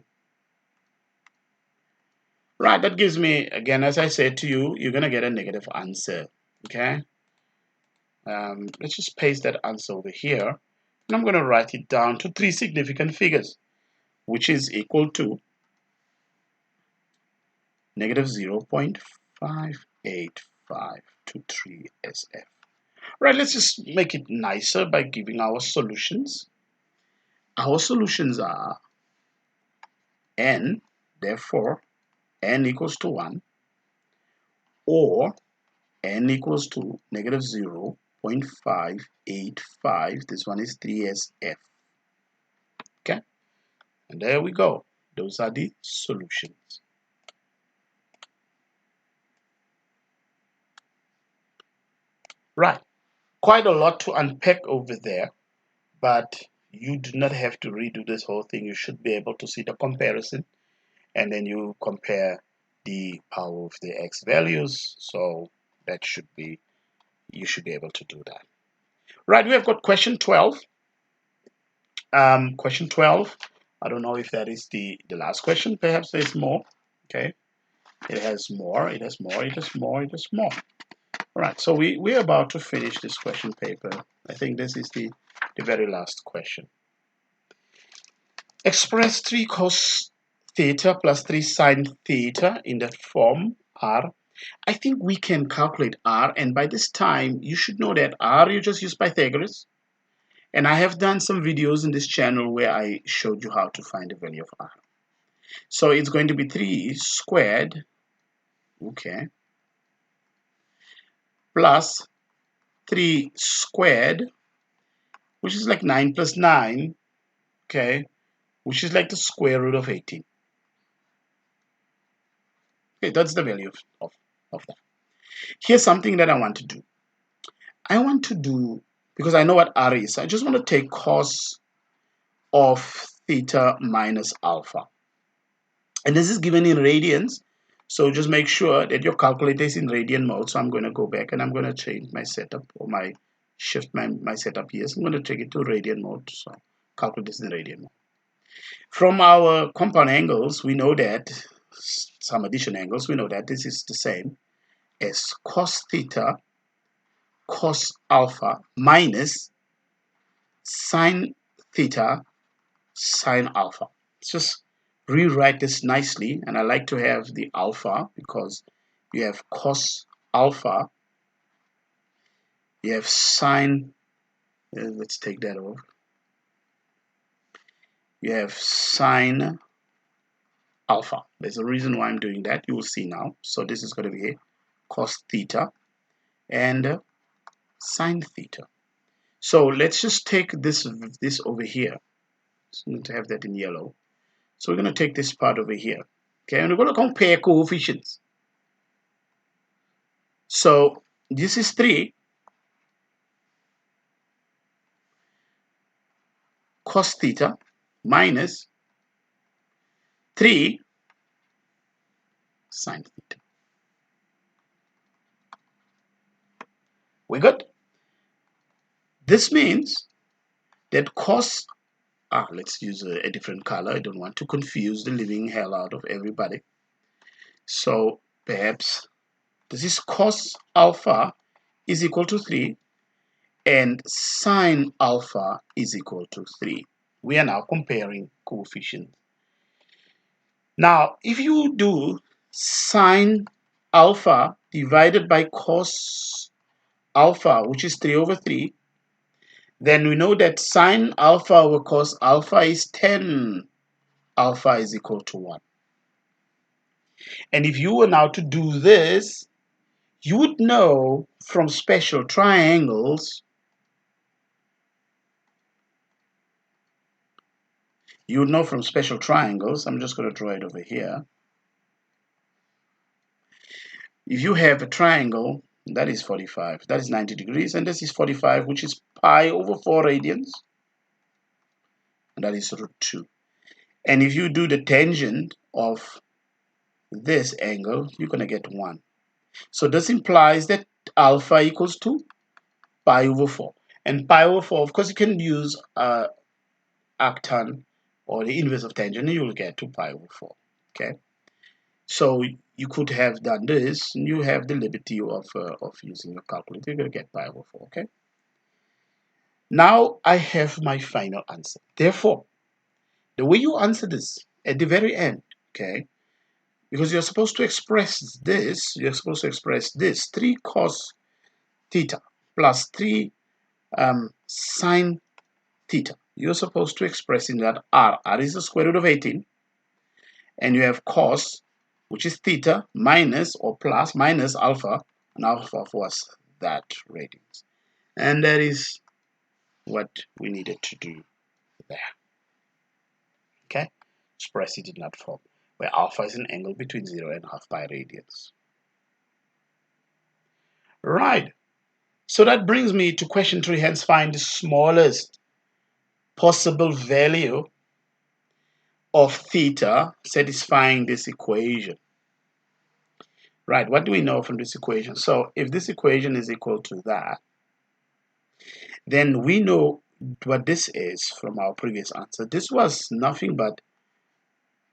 Right, that gives me, again, as I said to you, you're going to get a negative answer, okay? Let's just paste that answer over here. And I'm going to write it down to 3 significant figures, which is equal to negative 0.5853 SF. Right, let's just make it nicer by giving our solutions. Our solutions are n, therefore n equals to 1, or n equals to negative 0.585. This one is 3SF. Okay, and there we go. Those are the solutions. Right, quite a lot to unpack over there, but you do not have to redo this whole thing. You should be able to see the comparison, and then you compare the power of the x values. So that should be, you should be able to do that. Right, we have got question 12. Question 12, I don't know if that is the last question. Perhaps there's more. Okay, it has more, it has more, it has more, it has more. All right, so we're about to finish this question paper. I think this is the very last question. Express 3 cos theta plus 3 sine theta in that form r. I think we can calculate r, and by this time you should know that r, you just use Pythagoras, and I have done some videos in this channel where I showed you how to find the value of r. So it's going to be 3 squared, okay, plus 3 squared, which is like 9 plus 9, okay, which is like the square root of 18. Okay, that's the value of that. Here's something that I want to do. I want to do, because I know what r is, I just want to take cos of theta minus alpha. And this is given in radians, so just make sure that your calculator is in radian mode. So I'm going to go back and I'm going to change my setup, or my shift my setup here. So I'm going to take it to radian mode. So calculate this in radian mode. From our compound angles, we know that some addition angles, we know that this is the same as cos theta cos alpha minus sine theta sine alpha. Let's just rewrite this nicely, and I like to have the alpha because you have cos alpha, you have sine, let's take that off, you have sine alpha. There's a reason why I'm doing that, you will see now. So this is going to be cos theta and sine theta. So let's just take this over here. So I'm going to have that in yellow. So we're going to take this part over here. Okay, and we're going to compare coefficients. So this is 3 cos theta minus 3 sine theta. We're good. This means that cos, let's use a different color. I don't want to confuse the living hell out of everybody. So perhaps this is cos alpha is equal to 3 and sine alpha is equal to 3. We are now comparing coefficients. Now, if you do sine alpha divided by cos alpha, which is 3 over 3, then we know that sine alpha over cos alpha is 10. Alpha is equal to 1. And if you were now to do this, you would know from special triangles, I'm just going to draw it over here. If you have a triangle, that is 45, that is 90 degrees, and this is 45, which is pi over 4 radians, and that is root 2. And if you do the tangent of this angle, you're going to get 1. So this implies that alpha equals to pi over 4. And pi over 4, of course, you can use arctan or the inverse of tangent, and you will get to pi over 4. Okay? So you could have done this, and you have the liberty of using your calculator. You're going to get pi over 4. Okay? Now I have my final answer. Therefore, the way you answer this at the very end, okay, because you're supposed to express this, 3 cos theta plus 3 sine theta. You're supposed to express in that r. R is the square root of 18, and you have cos, which is theta, minus or plus minus alpha, and alpha was that radians. And that is what we needed to do there. Okay, express it in that form, where alpha is an angle between 0 and half pi radians. Right. So that brings me to question 3, hence find the smallest possible value of theta satisfying this equation. Right, what do we know from this equation? So if this equation is equal to that, then we know what this is from our previous answer. This was nothing but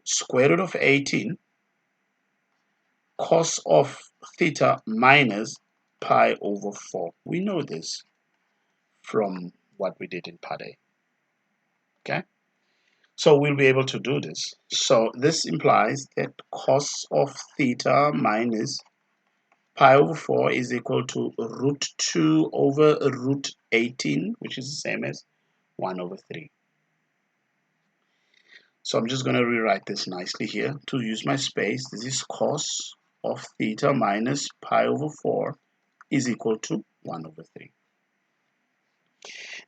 square root of 18 cos of theta minus pi over 4. We know this from what we did in part A. Okay? So we'll be able to do this. So this implies that cos of theta minus pi over 4 is equal to root 2 over root 18, which is the same as 1 over 3. So I'm just going to rewrite this nicely here to use my space. This is cos of theta minus pi over 4 is equal to 1 over 3.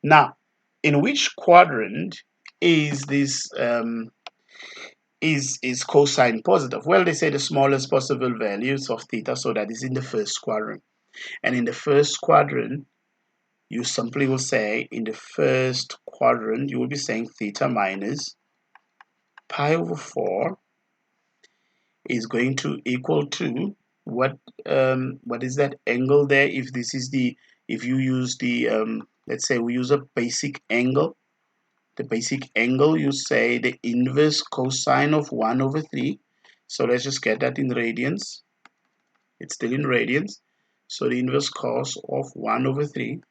Now, in which quadrant is this is cosine positive? Well, they say the smallest possible values of theta, so that is in the first quadrant. And in the first quadrant, you simply will say, in the first quadrant, you will be saying theta minus pi over 4 is going to equal to what is that angle there? If this is the, if you use the let's say we use a basic angle, the basic angle, you say the inverse cosine of 1 over 3. So let's just get that in radians. It's still in radians. So the inverse cos of 1 over 3.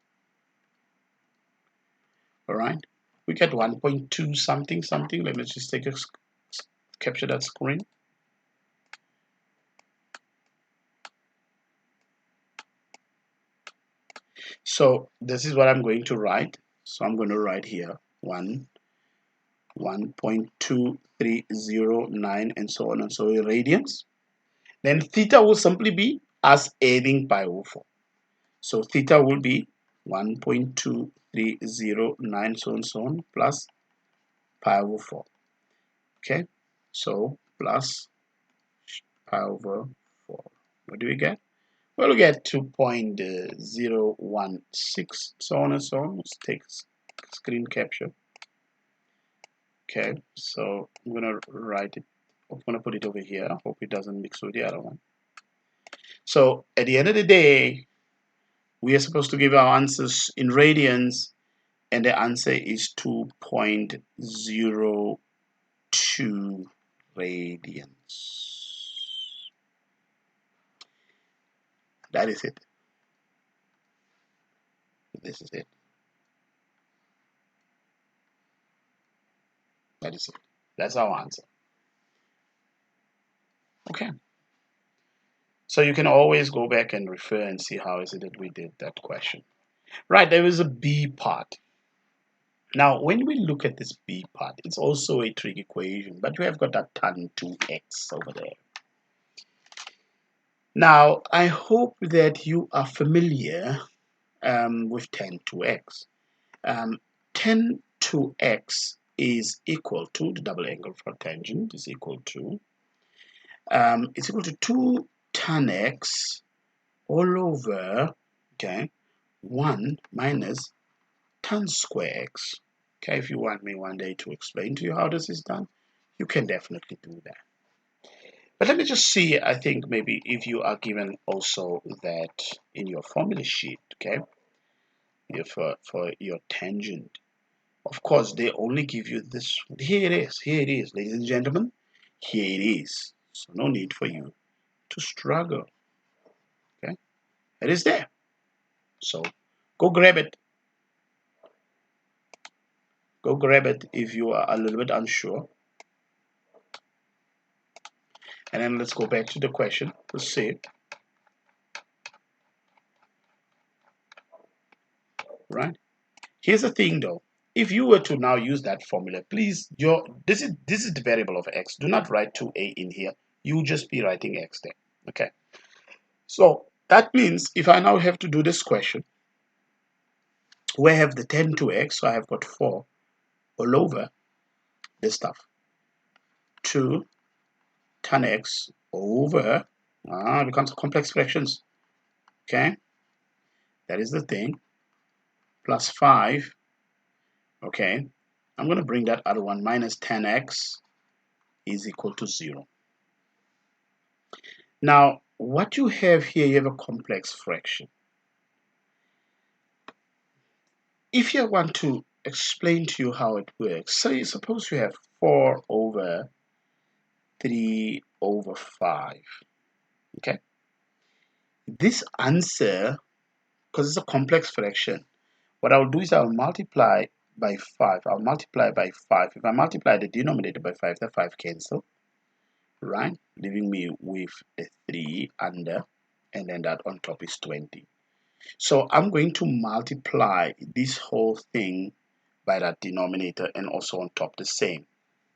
All right, we get 1.2 something something. Let me just take a capture that screen. So this is what I'm going to write. So I'm going to write here 1.2309 and so on and so on radians. Then theta will simply be us adding pi over 4. So theta will be 1.2309 so and so on plus pi over 4. Okay, so plus pi over 4. What do we get? Well, we get 2.016 so on and so on. Let's take screen capture. Okay, so I'm gonna write it. I'm gonna put it over here. Hope it doesn't mix with the other one. So at the end of the day, we are supposed to give our answers in radians, and the answer is 2.02 radians. That is it. This is it. That is it. That's our answer. Okay. So you can always go back and refer and see how is it that we did that question. Right, there is a B part. Now, when we look at this B part, it's also a trig equation, but we have got that tan 2x over there. Now, I hope that you are familiar with tan 2x. Tan 2x is equal to, the double angle for tangent is equal to, it's equal to 2 tan x all over, okay, 1 minus tan square x. Okay, if you want me one day to explain to you how this is done, you can definitely do that. But let me just see, I think maybe if you are given also that in your formula sheet, okay, for your tangent. Of course, they only give you this. Here it is, ladies and gentlemen. Here it is. So no need for you to struggle. Okay, it is there. So go grab it. Go grab it if you are a little bit unsure. And then let's go back to the question. Let's see. Right? Here's the thing though. If you were to now use that formula, please, this is the variable of x. Do not write 2a in here. You just be writing x there. Okay. So that means if I now have to do this question, where I have the 10 to x, so I have got 4 all over this stuff. 2 tan x over, becomes complex fractions. Okay. That is the thing. Plus 5. Okay. I'm going to bring that other one, minus 10x is equal to 0. Now, what you have here, you have a complex fraction. If you want to explain to you how it works, say suppose you have 4 over 3 over 5. Okay. This answer, because it's a complex fraction, what I'll do is I'll multiply by 5. I'll multiply by 5. If I multiply the denominator by 5, the 5 cancel, right? Leaving me with a 3 under, and then that on top is 20. So I'm going to multiply this whole thing by that denominator and also on top the same.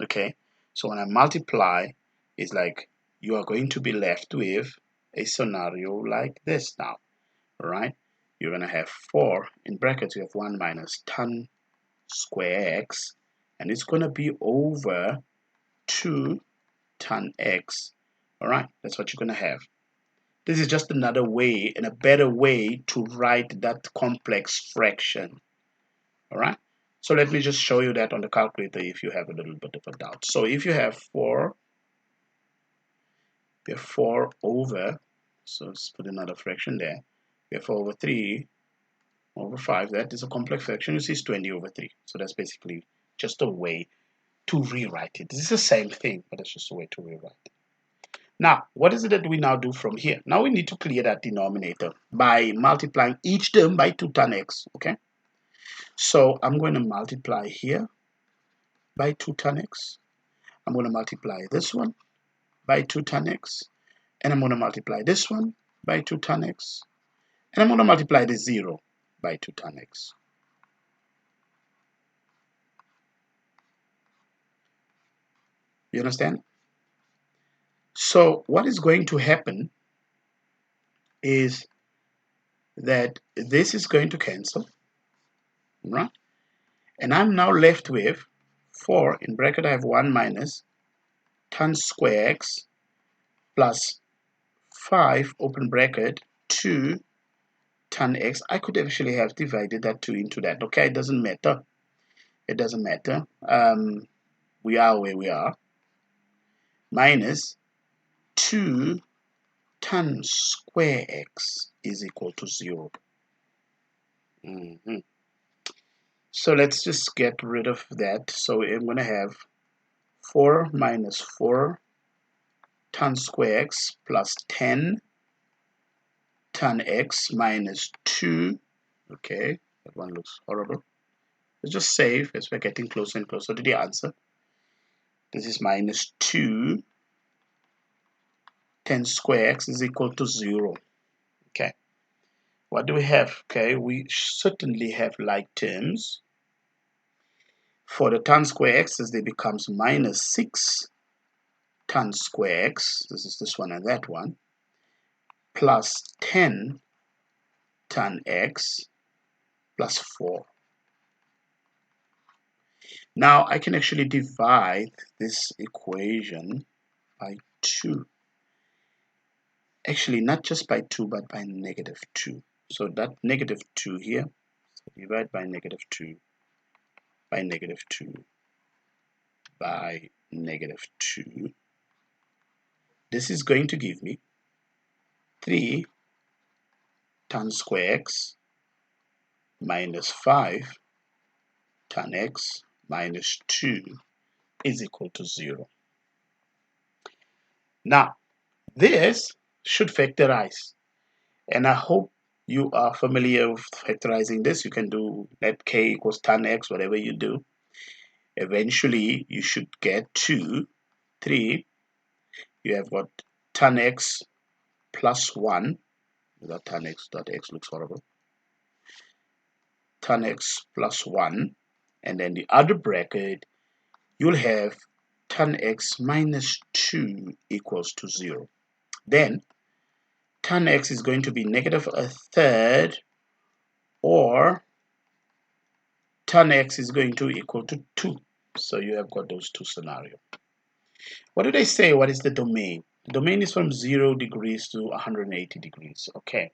Okay, so when I multiply, it's like you are going to be left with a scenario like this now. All right, you're going to have 4 in brackets, you have 1 minus tan square x, and it's going to be over 2 tan x. All right, that's what you're going to have. This is just another way and a better way to write that complex fraction. All right, so let me just show you that on the calculator if you have a little bit of a doubt. So if you have 4 over, so let's put another fraction there. We have 4 over 3 over 5. That is a complex fraction. You see it's 20 over 3. So that's basically just a way to rewrite it. This is the same thing, but it's just a way to rewrite it. Now, what is it that we now do from here? Now we need to clear that denominator by multiplying each term by 2 tan x, okay? So I'm going to multiply here by 2 tan x. I'm going to multiply this one by 2 tan x. And I'm going to multiply this one by 2 tan x. And I'm going to multiply the 0 by 2 tan x. You understand? So what is going to happen is that this is going to cancel, right? And I'm now left with 4 in bracket. I have 1 minus tan square x plus 5 open bracket 2 tan x. I could actually have divided that 2 into that. Okay, it doesn't matter. It doesn't matter. We are where we are. Minus 2 tan square x is equal to 0. So let's just get rid of that. So I'm going to have 4 minus 4 tan square x plus 10 tan x minus 2. Okay, that one looks horrible. Let's just save as we're getting closer and closer to the answer. This is minus 2 tan square x is equal to 0. Okay, what do we have? Okay, we certainly have like terms. For the tan square x's, they becomes minus 6 tan square x, this is this one and that one, plus 10 tan x plus 4. Now I can actually divide this equation by 2. Actually, not just by 2, but by negative 2. So that negative 2 here, so divide by negative 2, by negative 2, by negative 2. This is going to give me 3 tan square x minus 5 tan x minus 2 is equal to 0. Now, this should factorize, and I hope you are familiar with factorizing this. You can do let k equals tan x, whatever you do. Eventually, you should get to 3. You have got tan x plus 1. Without tan x, dot x looks horrible. Tan x plus 1. And then the other bracket, you'll have tan x minus 2 equals to 0. Then tan x is going to be negative a third, or tan x is going to equal to 2. So you have got those two scenarios. What do they say? What is the domain? The domain is from 0 degrees to 180 degrees. Okay.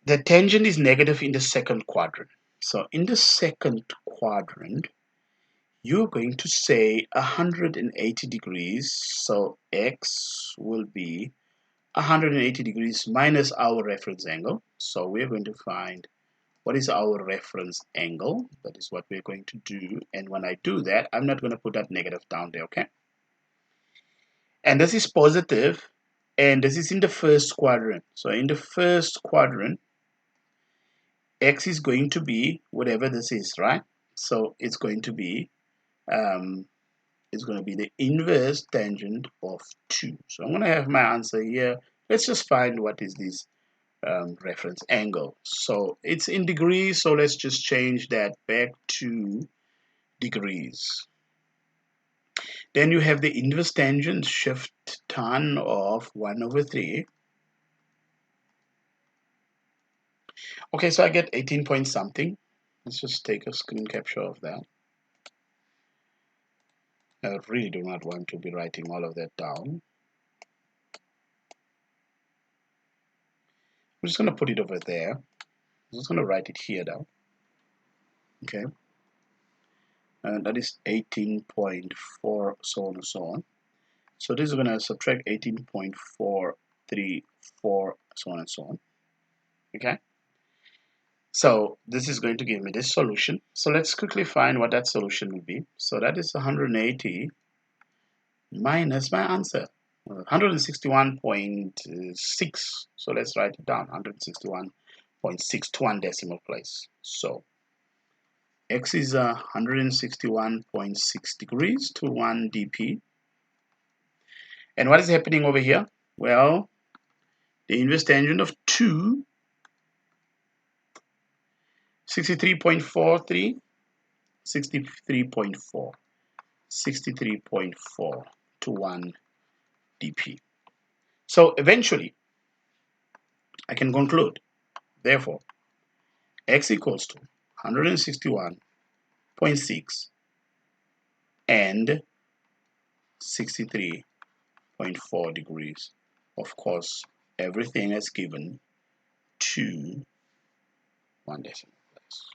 The tangent is negative in the second quadrant. So in the second quadrant, you're going to say 180 degrees. So x will be 180 degrees minus our reference angle. So we're going to find what is our reference angle. That is what we're going to do. And when I do that, I'm not going to put that negative down there, okay? And this is positive, and this is in the first quadrant. So in the first quadrant, x is going to be whatever this is, right? So it's going to be the inverse tangent of 2. So I'm going to have my answer here. Let's just find what is this reference angle. So it's in degrees, so let's just change that back to degrees. Then you have the inverse tangent shift tan of 1 over 3. Okay, so I get 18 point something. Let's just take a screen capture of that. I really do not want to be writing all of that down. I'm just going to put it over there. I'm just going to write it here down. Okay. And that is 18.4, so on and so on. So this is going to subtract 18.434, so on and so on. Okay. So this is going to give me this solution. So let's quickly find what that solution will be. So that is 180 minus my answer, 161.6. So let's write it down, 161.6 to 1 decimal place. So x is 161.6 degrees to 1 dp. And what is happening over here? Well, the inverse tangent of 2, 63.43, 63.4, 63.4 to 1 dp. So eventually, I can conclude, therefore, x equals to 161.6 and 63.4 degrees. Of course, everything is given to 1 decimal place.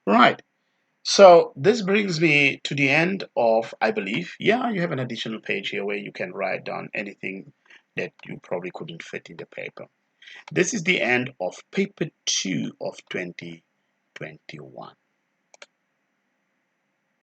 Right. So this brings me to the end of, I believe, yeah, you have an additional page here where you can write down anything that you probably couldn't fit in the paper. This is the end of paper 2 of 2021.